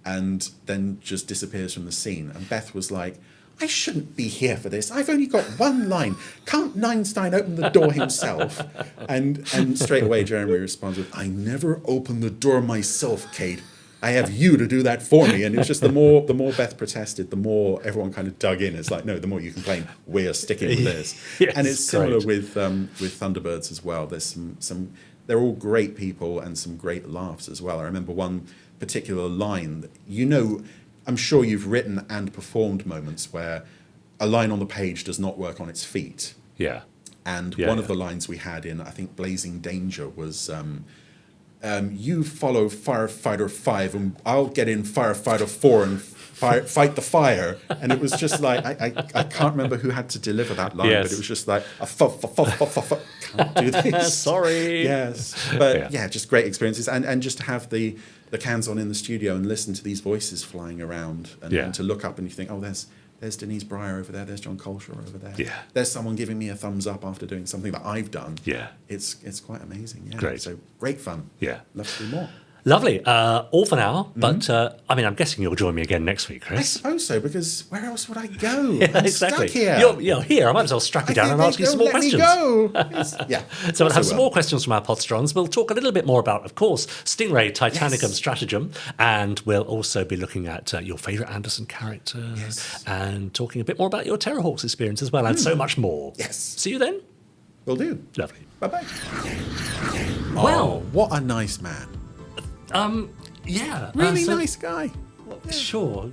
and then just disappears from the scene. And Beth was like, I shouldn't be here for this. I've only got one line. Can't Neinstein open the door himself? And straight away Jeremy responds with, I never open the door myself, Kate. I have you to do that for me. And it's just the more Beth protested, the more everyone kind of dug in. It's like, no, the more you complain, we're sticking with this. Yes, and it's similar with Thunderbirds as well. There's some they're all great people and some great laughs as well. I remember one particular line that, I'm sure you've written and performed moments where a line on the page does not work on its feet. Yeah. And one of the lines we had in, I think, Blazing Danger was, you follow Firefighter 5 and I'll get in Firefighter 4 and fight the fire. And it was just like, I can't remember who had to deliver that line, but it was just like, can't do this. Sorry. Yes. But just great experiences. And just to have the cans on in the studio and listen to these voices flying around and to look up and you think, oh, there's Denise Breyer over there. There's John Coleshaw over there. Yeah. There's someone giving me a thumbs up after doing something that I've done. Yeah. It's quite amazing. Yeah. Great. So great fun. Yeah. Love to do more. Lovely. All for now. But, I'm guessing you'll join me again next week, I Chris. suppose so, because where else would I go? Yeah, I'm exactly. stuck here. You're here. I might as well strap you down and ask you some more questions. Go. Yeah. So we'll have some more questions from our Podsterons. We'll talk a little bit more about, of course, Stingray, Titanicum Stratagem, and we'll also be looking at your favourite Anderson characters and talking a bit more about your Terrorhawks experience as well, and so much more. Yes. See you then. Will do. Lovely. Bye-bye. Well, what a nice man. Yeah. Really nice guy. Sure.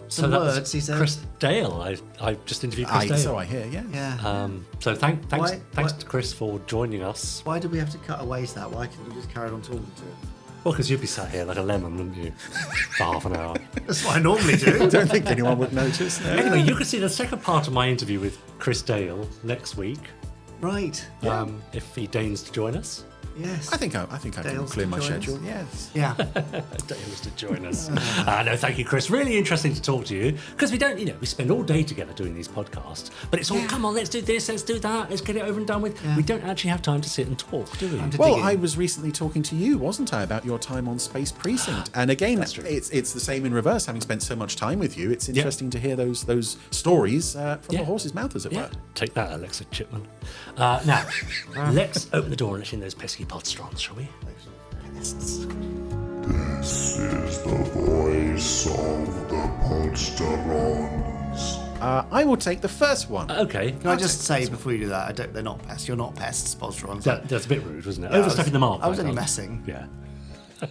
Some words, he said. Chris Dale. I just interviewed Chris Dale. So I hear, yeah. Yeah. So thanks to Chris for joining us. Why did we have to cut away to that? Why couldn't you just carry on talking to it? Well, because you'd be sat here like a lemon, wouldn't you? For half an hour. That's what I normally do. I don't think anyone would notice. No. Anyway, you can see the second part of my interview with Chris Dale next week. Right. If he deigns to join us. Yes. I think I can Dale's clear to my join us? schedule. Yes. Yeah. Dale's to join us. No, thank you, Chris. Really interesting to talk to you because we don't, we spend all day together doing these podcasts, but it's all, come on, let's do this, let's do that, let's get it over and done with. We don't actually have time to sit and talk, do we? Well, I was recently talking to you, wasn't I, about your time on Space Precinct? And again, it's the same in reverse. Having spent so much time with you, it's interesting to hear those stories from the horse's mouth, as it were. Take that, Alexa Chipman. Now, let's open the door and let in those pesky Podsterons, shall we? This is the voice of the Podsterons. I will take the first one. Okay. Can I just say before you do that, they're not pests. You're not pests, Podsterons. That's a bit rude, wasn't it? Yeah, Overstepping the mark. I was only messing. Yeah.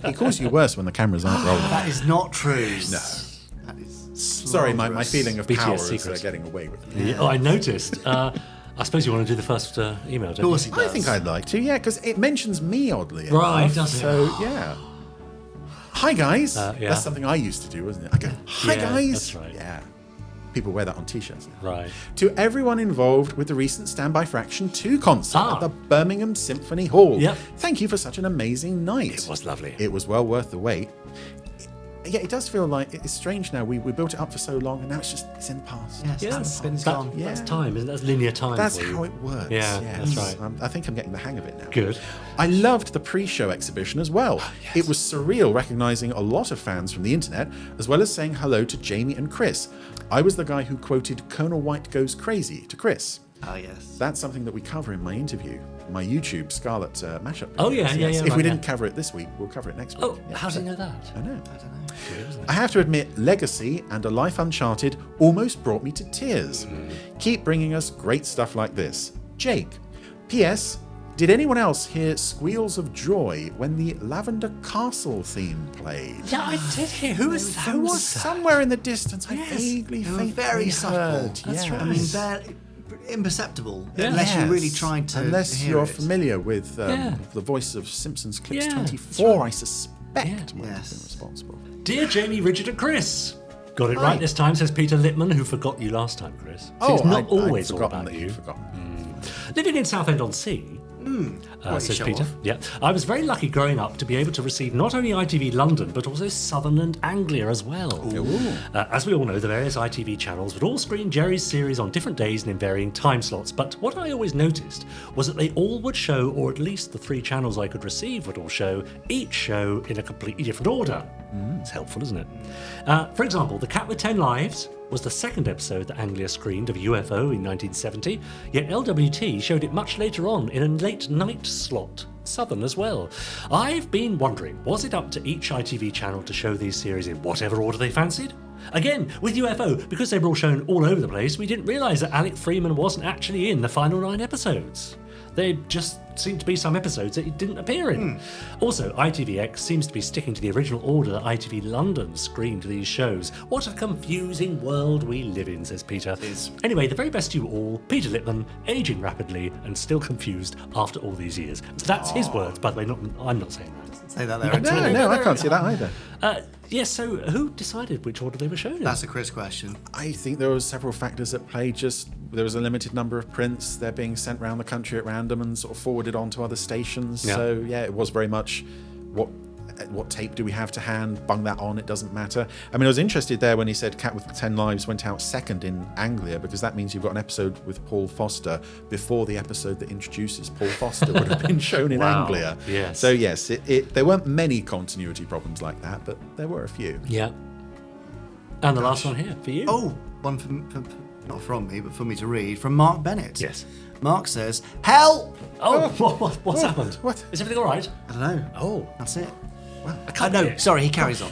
He calls you worse when the cameras aren't rolling. That is not true. No. That is Sorry, my feeling of BTS power secret. is getting away with me. Yeah. Oh, I noticed. I suppose you want to do the first email, don't you? Of course he does. I think I'd like to, because it mentions me oddly Right, enough. does it? So, yeah. Hi, guys. Yeah. That's something I used to do, wasn't it? I go, hi, guys. That's right. Yeah. People wear that on T-shirts now. Right. To everyone involved with the recent Standby for Action 2 concert at the Birmingham Symphony Hall. Yep. Thank you for such an amazing night. It was lovely. It was well worth the wait. Yeah, it does feel like it's strange now. We built it up for so long, and now it's in the past. Yes, it's gone. That's time, isn't it? That's linear time. That's for you. how it works. Yeah, yes. that's right. I think I'm getting the hang of it now. Good. I loved the pre-show exhibition as well. Yes. It was surreal recognizing a lot of fans from the internet, as well as saying hello to Jamie and Chris. I was the guy who quoted Colonel White Goes Crazy to Chris. Oh, yes. That's something that we cover in my interview, my YouTube Scarlet mashup. Oh, yeah. If right, we didn't cover it this week, we'll cover it next week. Oh, how do you know that? I know. I don't know. I have to admit, Legacy and A Life Uncharted almost brought me to tears. Keep bringing us great stuff like this. Jake. P.S. Did anyone else hear squeals of joy when the Lavender Castle theme played? Yeah, I did hear. Who was that? Who was somewhere in the distance? I vaguely They were faintly very subtle. heard. That's right. I mean, they're imperceptible Yeah. unless you really Yes. tried to Unless hear you're it. familiar with Yeah. the voice of Simpsons Clips Yeah, 24, I suspect might have been Yes. responsible. Dear Jamie, Richard, and Chris. Got it Hi. right this time, says Peter Littman, who forgot you last time, Chris. See, it's not I'd always all forgotten about that you. you'd forgotten. Living in Southend-on-Sea, says show Peter. off. Yeah, I was very lucky growing up to be able to receive not only ITV London but also Southern and Anglia as well. As we all know, the various ITV channels would all screen Gerry's series on different days and in varying time slots. But what I always noticed was that they all would show, or at least the 3 channels I could receive would all show, each show in a completely different order. It's helpful, isn't it? For example, The Cat with 10 Lives was the second episode that Anglia screened of UFO in 1970, yet LWT showed it much later on in a late night slot, Southern as well. I've been wondering, was it up to each ITV channel to show these series in whatever order they fancied? Again, with UFO, because they were all shown all over the place, we didn't realise that Alec Freeman wasn't actually in the final 9 episodes. There just seemed to be some episodes that it didn't appear in. Also, ITVX seems to be sticking to the original order that ITV London screened these shows. What a confusing world we live in, says Peter. It is. Anyway, the very best to you all, Peter Lippman, aging rapidly and still confused after all these years. So that's his words, by the way. I'm not saying that. Say that there at all. No, I can't see that either. Yes, so who decided which order they were shown in? That's a Chris question. I think there were several factors at play. Just there was a limited number of prints. They're being sent around the country at random and sort of forwarded on to other stations. Yeah. So yeah, it was very much what tape do we have to hand? Bung that on. It doesn't matter. I mean, I was interested there when he said Cat with 10 Lives went out second in Anglia, because that means you've got an episode with Paul Foster before the episode that introduces Paul Foster would have been shown in Anglia. Yes. So yes, there weren't many continuity problems like that, but there were a few. Yeah. And the last one here for you. Oh, one not from me, but for me to read, from Mark Bennett. Yes. Mark says, help! Oh, what's happened? What? Is everything all right? I don't know. Oh. That's it. I can't No, hear it. sorry, he carries on.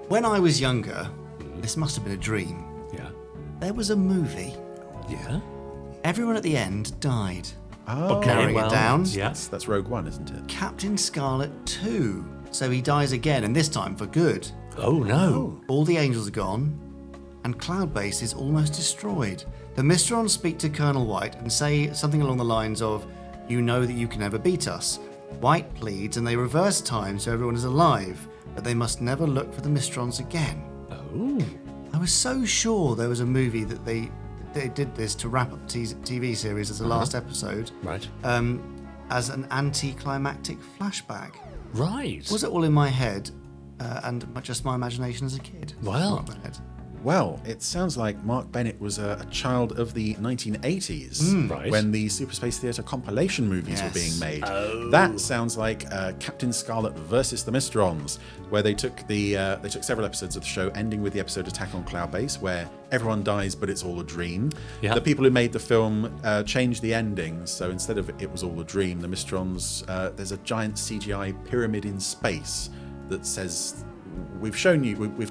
When I was younger, this must have been a dream. Yeah. There was a movie. Yeah. Everyone at the end died. Oh, Narrowing it down. Yeah. that's Rogue One, isn't it? Captain Scarlet 2. So he dies again, and this time for good. Oh, no. All the angels are gone, and Cloud Base is almost destroyed. The Mysterons speak to Colonel White and say something along the lines of, "You know that you can never beat us." White pleads, and they reverse time so everyone is alive, but they must never look for the Mysterons again. Oh. I was so sure there was a movie that they did this to wrap up the TV series as the last episode, Right. as an anticlimactic flashback. Right. Was it all in my head and just my imagination as a kid? Well. Mark Bennett. Well, it sounds like Mark Bennett was a child of the 1980s Right. when the Super Space Theatre compilation movies were Yes. being made. That sounds like Captain Scarlet versus the Mysterons, where they took several episodes of the show, ending with the episode Attack on Cloud Base, where everyone dies but it's all a dream. Yeah. The people who made the film changed the ending, so instead of it was all a dream, the Mysterons, there's a giant CGI pyramid in space that says, we've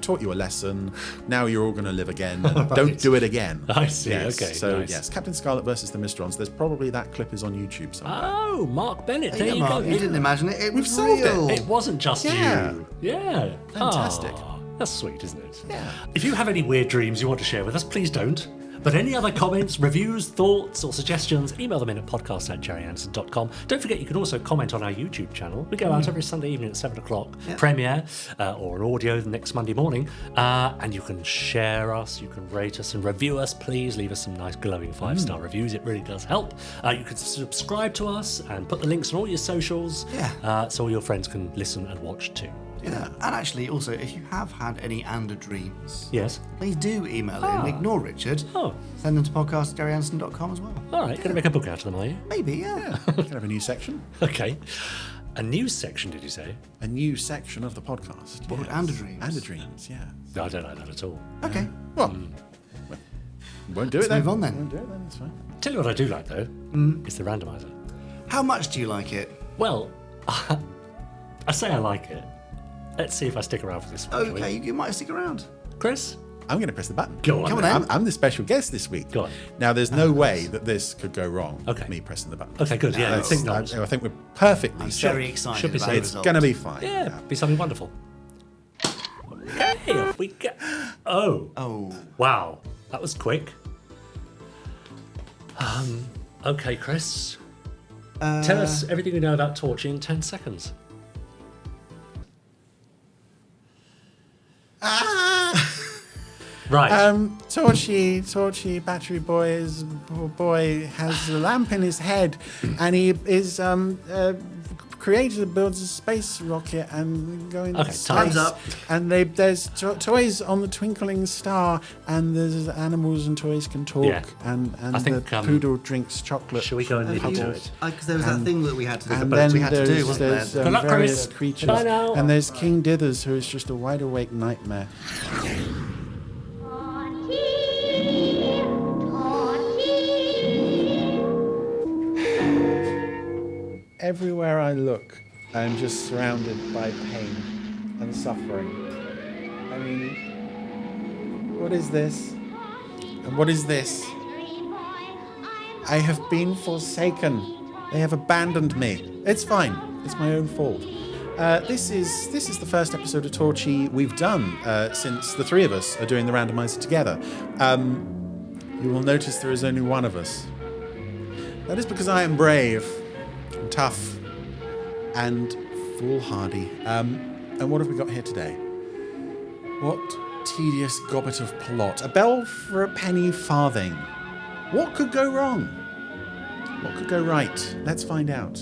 taught you a lesson, now you're all going to live again, and don't do it again. I see, Yes. okay, So nice. yes, Captain Scarlet versus the Mysterons, there's probably that clip is on YouTube somewhere. Oh, Mark Bennett. There Yeah, you Mark, go. you didn't imagine it. It We've was solved it. real. It wasn't just Yeah. you. Yeah. Fantastic. Ah, that's sweet, isn't it? Yeah. If you have any weird dreams you want to share with us, please don't. But any other comments, reviews, thoughts, or suggestions, email them in at podcast@gerryanderson.com. Don't forget you can also comment on our YouTube channel. We go out every Sunday evening at 7 o'clock, premiere, or an audio the next Monday morning. And you can share us, you can rate us and review us. Please leave us some nice glowing 5-star reviews. It really does help. You can subscribe to us and put the links on all your socials so all your friends can listen and watch too. Yeah. And actually, also, if you have had any Ander dreams, Yes? please do email in. Ignore Richard. Oh, Send them to podcast@gerryanderson.com as well. all right. Going to make a book out of them, are you? Maybe, yeah. We can have a new section. Okay. A news section, did you say? A new section of the podcast. What, Ander Dreams? Ander Dreams, yeah. No, I don't like that at all. Okay. Well, won't do it Let's then. move on then. Won't do it then, it's fine. Tell you what I do like, though. It's the randomizer. How much do you like it? Well, I say I like it. Let's see if I stick around for this one. shall we? Okay, you might stick around. Chris? I'm going to press the button. Go on. Come on then. then. I'm the special guest this week. Go on. Now, there's no way that this could go wrong. Okay. Me pressing the button. Okay, good. Yeah, I think not. I think we're perfectly I'm safe. very excited Should be about safe. the It's result. going to be fine. Yeah, be something wonderful. Okay, off we go. Oh. Oh. Wow. That was quick. Okay, Chris. Tell us everything you know about Torchy in 10 seconds. Right. Torchy, Battery Boy has a lamp in his head, and he is builds a space rocket and going Okay, to space. time's up. And there's toys on the twinkling star, and there's animals and toys can talk, Yeah. and I think, the poodle drinks chocolate. shall we go and from leave you to Pebbles. it? Because there was that thing that we had to do. And But then we had to do, there's, wasn't there's there? Good luck, various Chris. creatures. Bye now. And there's King Dithers, who is just a wide awake nightmare. Everywhere I look, I'm just surrounded by pain and suffering. I mean, what is this? And what is this? I have been forsaken. They have abandoned me. It's fine. It's my own fault. This is the first episode of Torchy we've done since the three of us are doing the randomizer together. You will notice there is only one of us. That is because I am brave, and tough, and foolhardy. And what have we got here today? What tedious gobbet of plot. A bell for a penny farthing. What could go wrong? What could go right? Let's find out.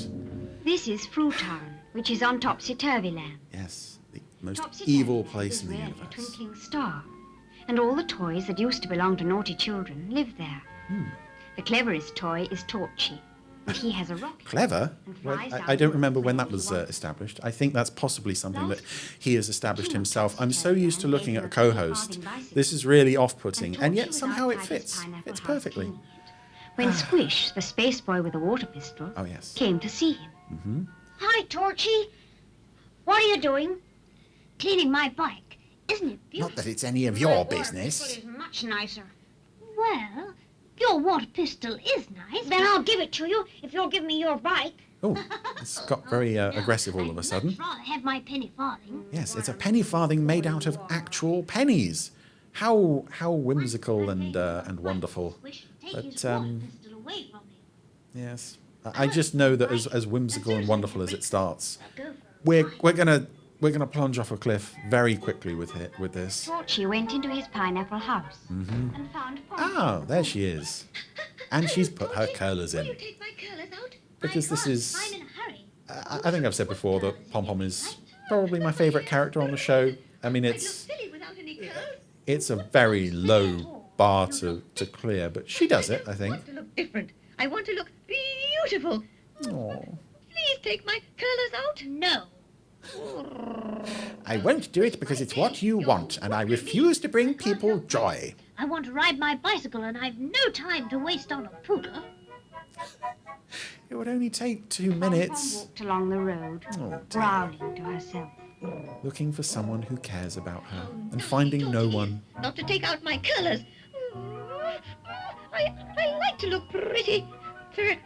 This is Fruitown, which is on Topsy-Turvy Land. Yes, the most Topsy-Turvy evil place in the is where universe. the twinkling star, and all the toys that used to belong to naughty children live there. The cleverest toy is Torchy, and he has a rocket. Clever? and Well, flies I down don't remember when that wherever was he wants. established. I think that's possibly something that he has established himself. I'm so used to looking at a co-host. This is really off-putting, and yet somehow it fits. Fits perfectly. When Squish, the space boy with a water pistol, Oh, yes. came to see him. Hi, Torchy. What are you doing? Cleaning my bike. Isn't it beautiful? Not that it's any of your business. This is much nicer. Well, your water pistol is nice. Then I'll give it to you if you'll give me your bike. Oh, it's got very aggressive all of a sudden. I'd rather have my penny farthing. Yes, it's a penny farthing made out of actual pennies. How whimsical and wonderful. But yes, I just know that as whimsical and wonderful as it starts, we're gonna plunge off a cliff very quickly with this. Torchy went into his pineapple house and found Oh, there she is, and she's put her curlers in. Take my curlers out? Because this is, I'm in a hurry. I think I've said before that Pom Pom is probably my favourite character on the show. I mean, it's a very low bar to clear, but she does it, I think. I want to look different. I want to look beautiful. Aw. Please take my curlers out. No. I won't do it because it's what you want, and I refuse to bring people joy. I want to ride my bicycle and I've no time to waste on a poodle. It would only take 2 Pom Pom minutes. walked along the road, Oh, dear. growling to herself. Looking for someone who cares about her, and finding no one. Not to take out my curlers. I like to look pretty.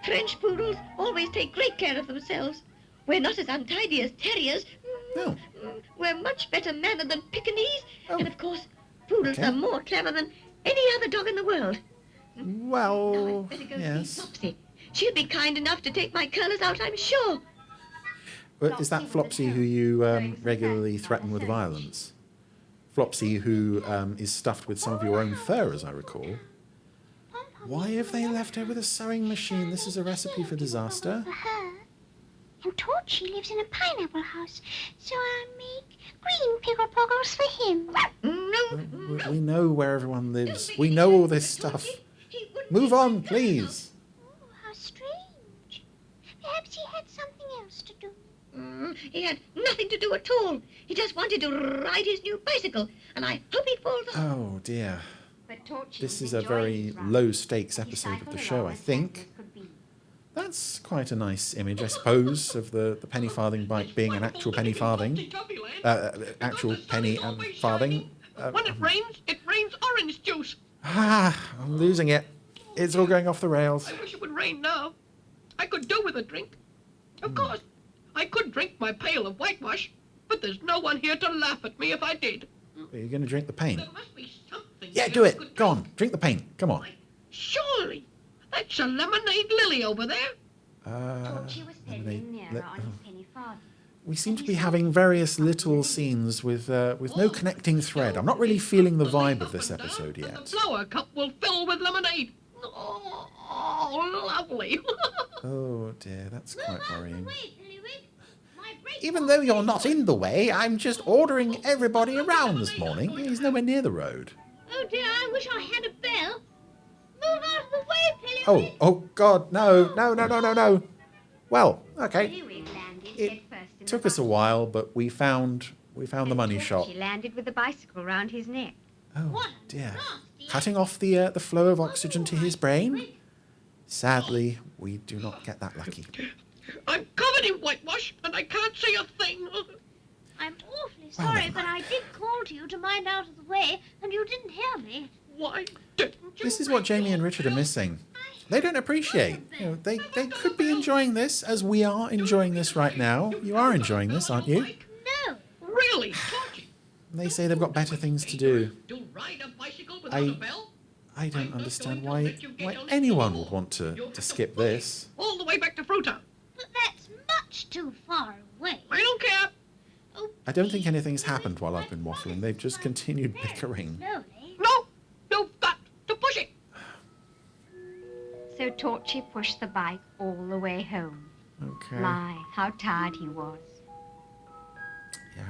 French poodles always take great care of themselves. We're not as untidy as terriers. No. We're much better mannered than Pekingese. Oh. And of course, poodles Okay. are more clever than any other dog in the world. Well, Better go see yes. Flopsy. She'll be kind enough to take my curlers out, I'm sure. But is that Flopsy who you regularly threaten with violence? Flopsy who is stuffed with some of your own fur, as I recall. Why have they left her with a sewing machine? This is a recipe for disaster. For her. And Torchy lives in a pineapple house, so I make green pickle poggles for him. No. We know where everyone lives. We know all this stuff. Move on, please. Oh, how strange. Perhaps he had something else to do. He had nothing to do at all. He just wanted to ride his new bicycle, and I hope he falls off. Oh dear. But Torchy This was is a enjoying very his ride. low stakes He episode of cycled the show, along I as fast think. as could be. That's quite a nice image, I suppose, of the penny farthing bike being an actual penny farthing. Actual penny and farthing. When it rains orange juice. I'm losing it. It's all going off the rails. I wish it would rain now. I could do with a drink. Of course, I could drink my pail of whitewash, but there's no one here to laugh at me if I did. Are you going to drink the paint? There must be something. Yeah, here do I it. could Go drink. on, drink the paint. Come on. Surely. That's a lemonade lily over there. Torchy was pedaling lemonade- nearer on his penny farthing. We seem to be having various little scenes with no connecting thread. I'm not really feeling the vibe of this episode And the yet. flower cup will fill with lemonade. Oh, lovely. Oh dear, that's quite worrying. Wait, Pillywig. My brake Even though you're not in the way, I'm just ordering everybody around this morning. He's nowhere near the road. Oh dear, I wish I had a bell. Move out of the way, Pillywig. Oh God, no. Well, okay. Pillywig landed It head first in took the us a while, but we found the money shot. She landed with the bicycle round his neck. Oh dear. Cutting off the flow of oxygen to his brain? Sadly, we do not get that lucky. I'm covered in whitewash and I can't see a thing. I'm awfully Well, sorry, never but I did call to you to mind out of the way, and you didn't hear me. Why didn't you? This is what Jamie and Richard are missing. They don't appreciate. They could be enjoying this as we are enjoying this right now. You are enjoying this, aren't you? No. Really, Torchy? They say they've got better things to do. To ride a bicycle without a bell? I don't understand why anyone would want to skip this. All the way back to Fruitown. But that's much too far away. I don't care. I don't think anything's happened while I've been waffling. They've just continued bickering. No, you've got to push it. So Torchy pushed the bike all the way home. Okay. My, how tired he was. Yeah,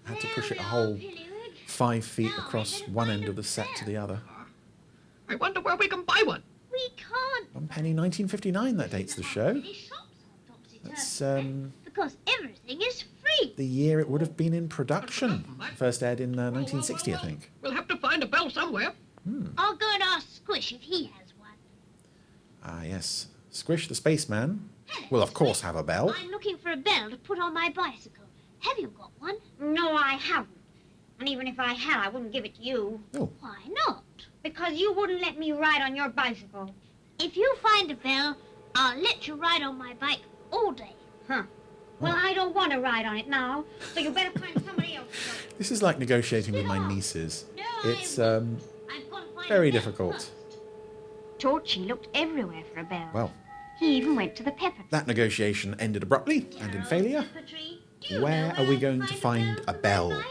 had to push it a whole 5 feet across one end of the set to the other. I wonder where we can buy one. We can't. £1, 1959, that dates the show. That's Because everything is free. the year it would have been in production. First aired in 1960, I think. We'll have to find a bell somewhere. I'll go and ask Squish if he has one. Ah, yes. Squish the Spaceman will, of course, have a bell. I'm looking for a bell to put on my bicycle. Have you got one? No, I haven't. And even if I had, I wouldn't give it to you. Oh. Why not? Because you wouldn't let me ride on your bicycle. If you find a bell, I'll let you ride on my bike all day. Huh. Well, I don't want to ride on it now, so you better find somebody else to go. This is like negotiating with my nieces. No, It's I've got to find very a bell difficult. first. Torchy looked everywhere for a bell. Well, He even went to the pepper tree. that negotiation ended abruptly and in failure. Where are we going to find a bell?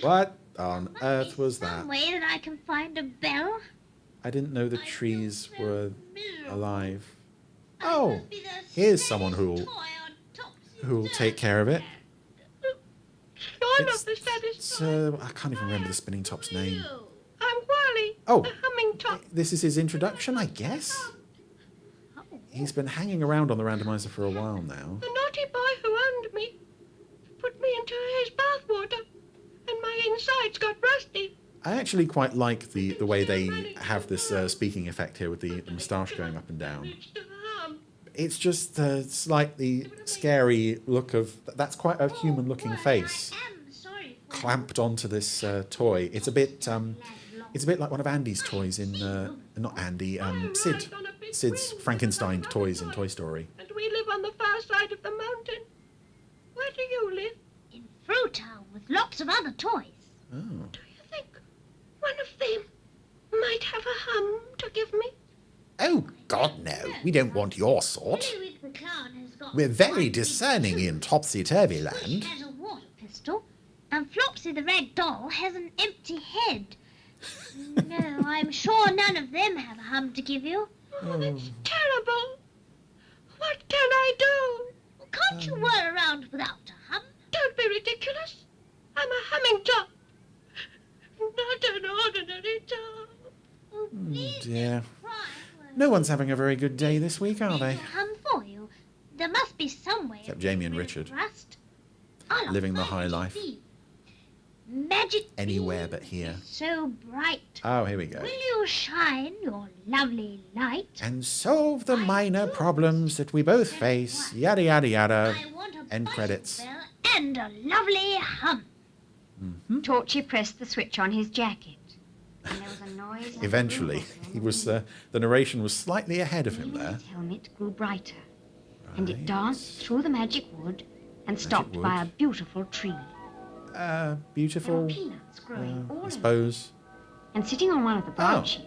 What on earth was that? Some way that I can find a bell? I didn't know the trees were alive. Oh, here's someone who'll take care of it. You're not the saddest. I can't even remember the spinning top's name. I'm Whirly, Oh, the humming top. this is his introduction, I guess. He's been hanging around on the randomizer for a while now. The naughty boy who owned me put me into his bathwater, and my insides got rusty. I actually quite like the way they have this speaking effect here with the moustache going up and down. It's just a slightly scary look of... That's quite a human-looking face clamped onto this toy. It's a bit like one of Andy's toys in... not Andy, Sid's Frankenstein toys in Toy Story. And we live on the far side of the mountain. Where do you live? In Fruitown with lots of other toys. Oh. Do you think one of them might have a hum to give me? Oh, God, no. We don't want your sort. Willywig the clown has got We're very one discerning big in Topsy-Turvy Squish land. has a water pistol, and Flopsy the red doll has an empty head. No, I'm sure none of them have a hum to give you. Oh, that's terrible. What can I do? Well, can't you whirl around without a hum? Don't be ridiculous. I'm a humming top. Not an ordinary top. Oh, please Dear. don't cry. No one's having a very good day this week, are they? I'll hum for you. There must be some way. Except Jamie and Richard. Rust. I'll Living the find high it life. be. Magic Anywhere beam but here. is so bright. Oh, here we go. Will you shine your lovely light? And solve the minor problems that we both face. Yada, yada, yada. I want a End bicycle credits. bell and a lovely hum. Torchy pressed the switch on his jacket. And there was a noise. like a Eventually, whistle. he was. The narration was slightly ahead of him there. His helmet grew brighter. And it Right. danced through the magic wood and stopped by a wood. beautiful tree. There were Beautiful. peanuts growing all I over. suppose. And sitting on one of the branches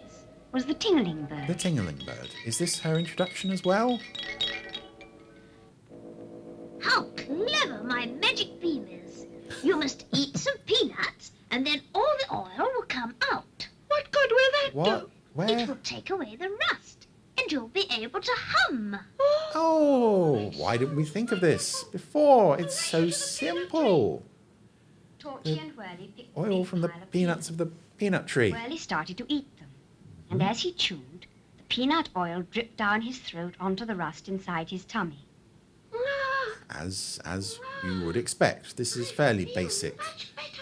was the tingling bird. The tingling bird. Is this her introduction as well? How clever my magic beam is. You must eat some peanuts and then all the oil will come out. What good will that What? do? Where? It will take away the rust and you'll be able to hum. Oh, why didn't we think of this before? It's so simple. Torchy and Whirly picked the Oil big from the pile of peanuts of the peanut tree. Whirly started to eat them. And as he chewed, the peanut oil dripped down his throat onto the rust inside his tummy. As you would expect. This is fairly basic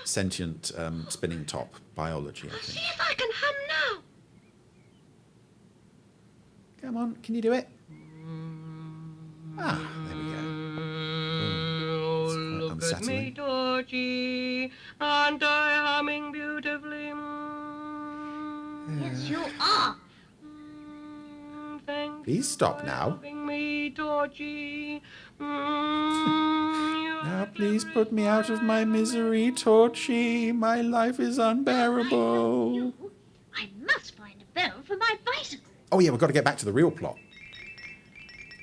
sentient spinning top biology, I See think. if I can hum now. Come on, can you do it? Ah, there we go. Oh, it's quite Look at me, unsettling. Torchy. Aren't I humming beautifully? Yes, you are. Please stop now. Loving me, Torchy. Now please put me out of my misery, Torchy. My life is unbearable. I must find a bell for my bicycle. Oh yeah, we've got to get back to the real plot.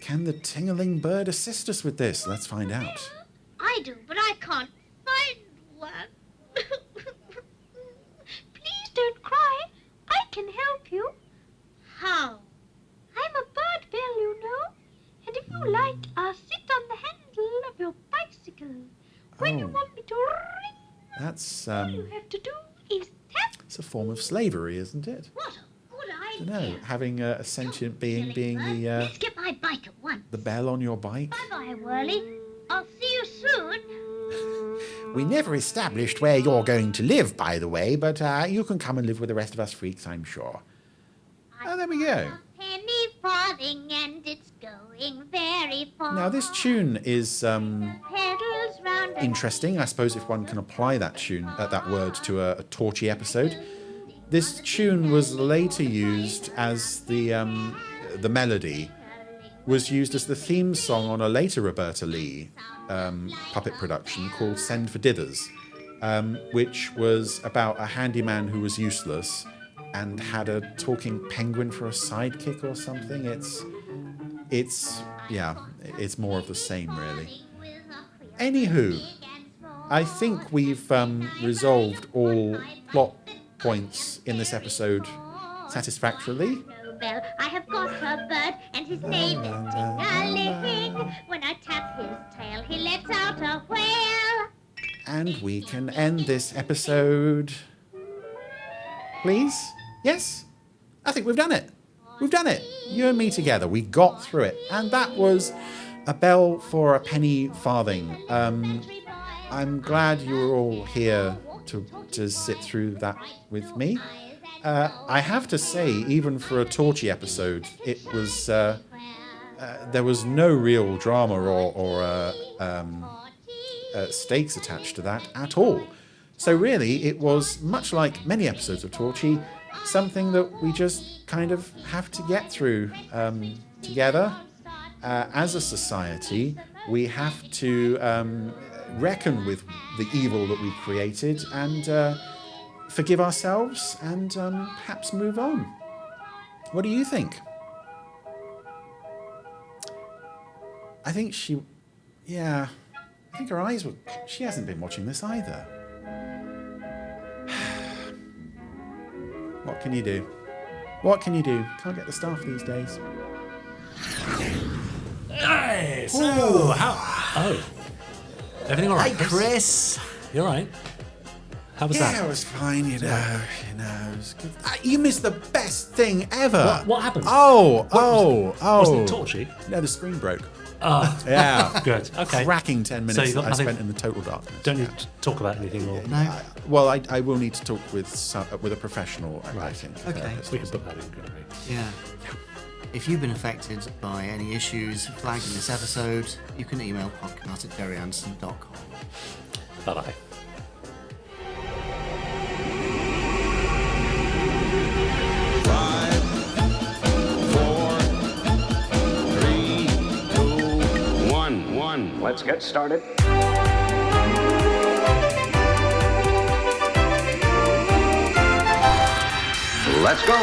Can the tingling bird assist us with this? Let's find out. I do, but I can't find one. Please don't cry. I can help you. How? I'm a bird bell, you know. And if you like, I'll sit on the handle of your bicycle. When you want me to ring, That's all you have to do is tap. it's a form of slavery, isn't it? What a good I idea. don't know. Having a sentient being being Let's get my bike at once. the bell on your bike. Bye-bye, Whirly. I'll see you soon. We never established where you're going to live, by the way, but you can come and live with the rest of us freaks, I'm sure. Oh, there we go. Penny farthing and it's going very far. Now, this tune is Pedals round and interesting. I suppose if one can apply that word to a Torchy episode. This tune was later used as the melody was used as the theme song on a later Roberta Lee puppet production called Send for Dithers, which was about a handyman who was useless and had a talking penguin for a sidekick or something. It's more of the same, really. Anywho, I think we've resolved all plot points in this episode satisfactorily. bell. I have got a bird, and his name is Ting-a-ling. When I tap his tail, he lets out a wail. And we can end this episode. Please? Yes? I think we've done it. We've done it. You and me together. We got through it. And that was A Bell for a Penny Farthing. I'm glad you were all here to sit through that with me. I have to say, even for a Torchy episode, it was there was no real drama or stakes attached to that at all. So really, it was, much like many episodes of Torchy, something that we just kind of have to get through together. As a society, we have to reckon with the evil that we created and forgive ourselves and perhaps move on. What do you think? I think I think her eyes were... She hasn't been watching this either. What can you do? What can you do? Can't get the staff these days. Nice! Everything all right? Hi, Chris. You all right? How was that? Yeah, it was fine, you know, it was good. You missed the best thing ever. What happened? Wasn't it Torchy? No, the screen broke. Oh. Yeah. Good, okay. Cracking 10 minutes you got that I nothing- spent in the total darkness. Don't need to talk about anything or... No. Well, I will need to talk with a professional, I think. Okay. We can put that in, couldn't we? Yeah. If you've been affected by any issues flagged in this episode, you can email podcast@gerryanderson.com. Bye-bye. Let's get started. Let's go.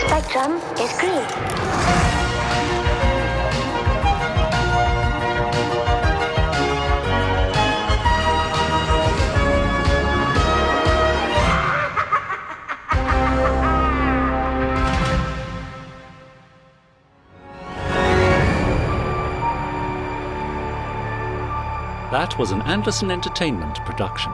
Spectrum is green. That was an Anderson Entertainment production.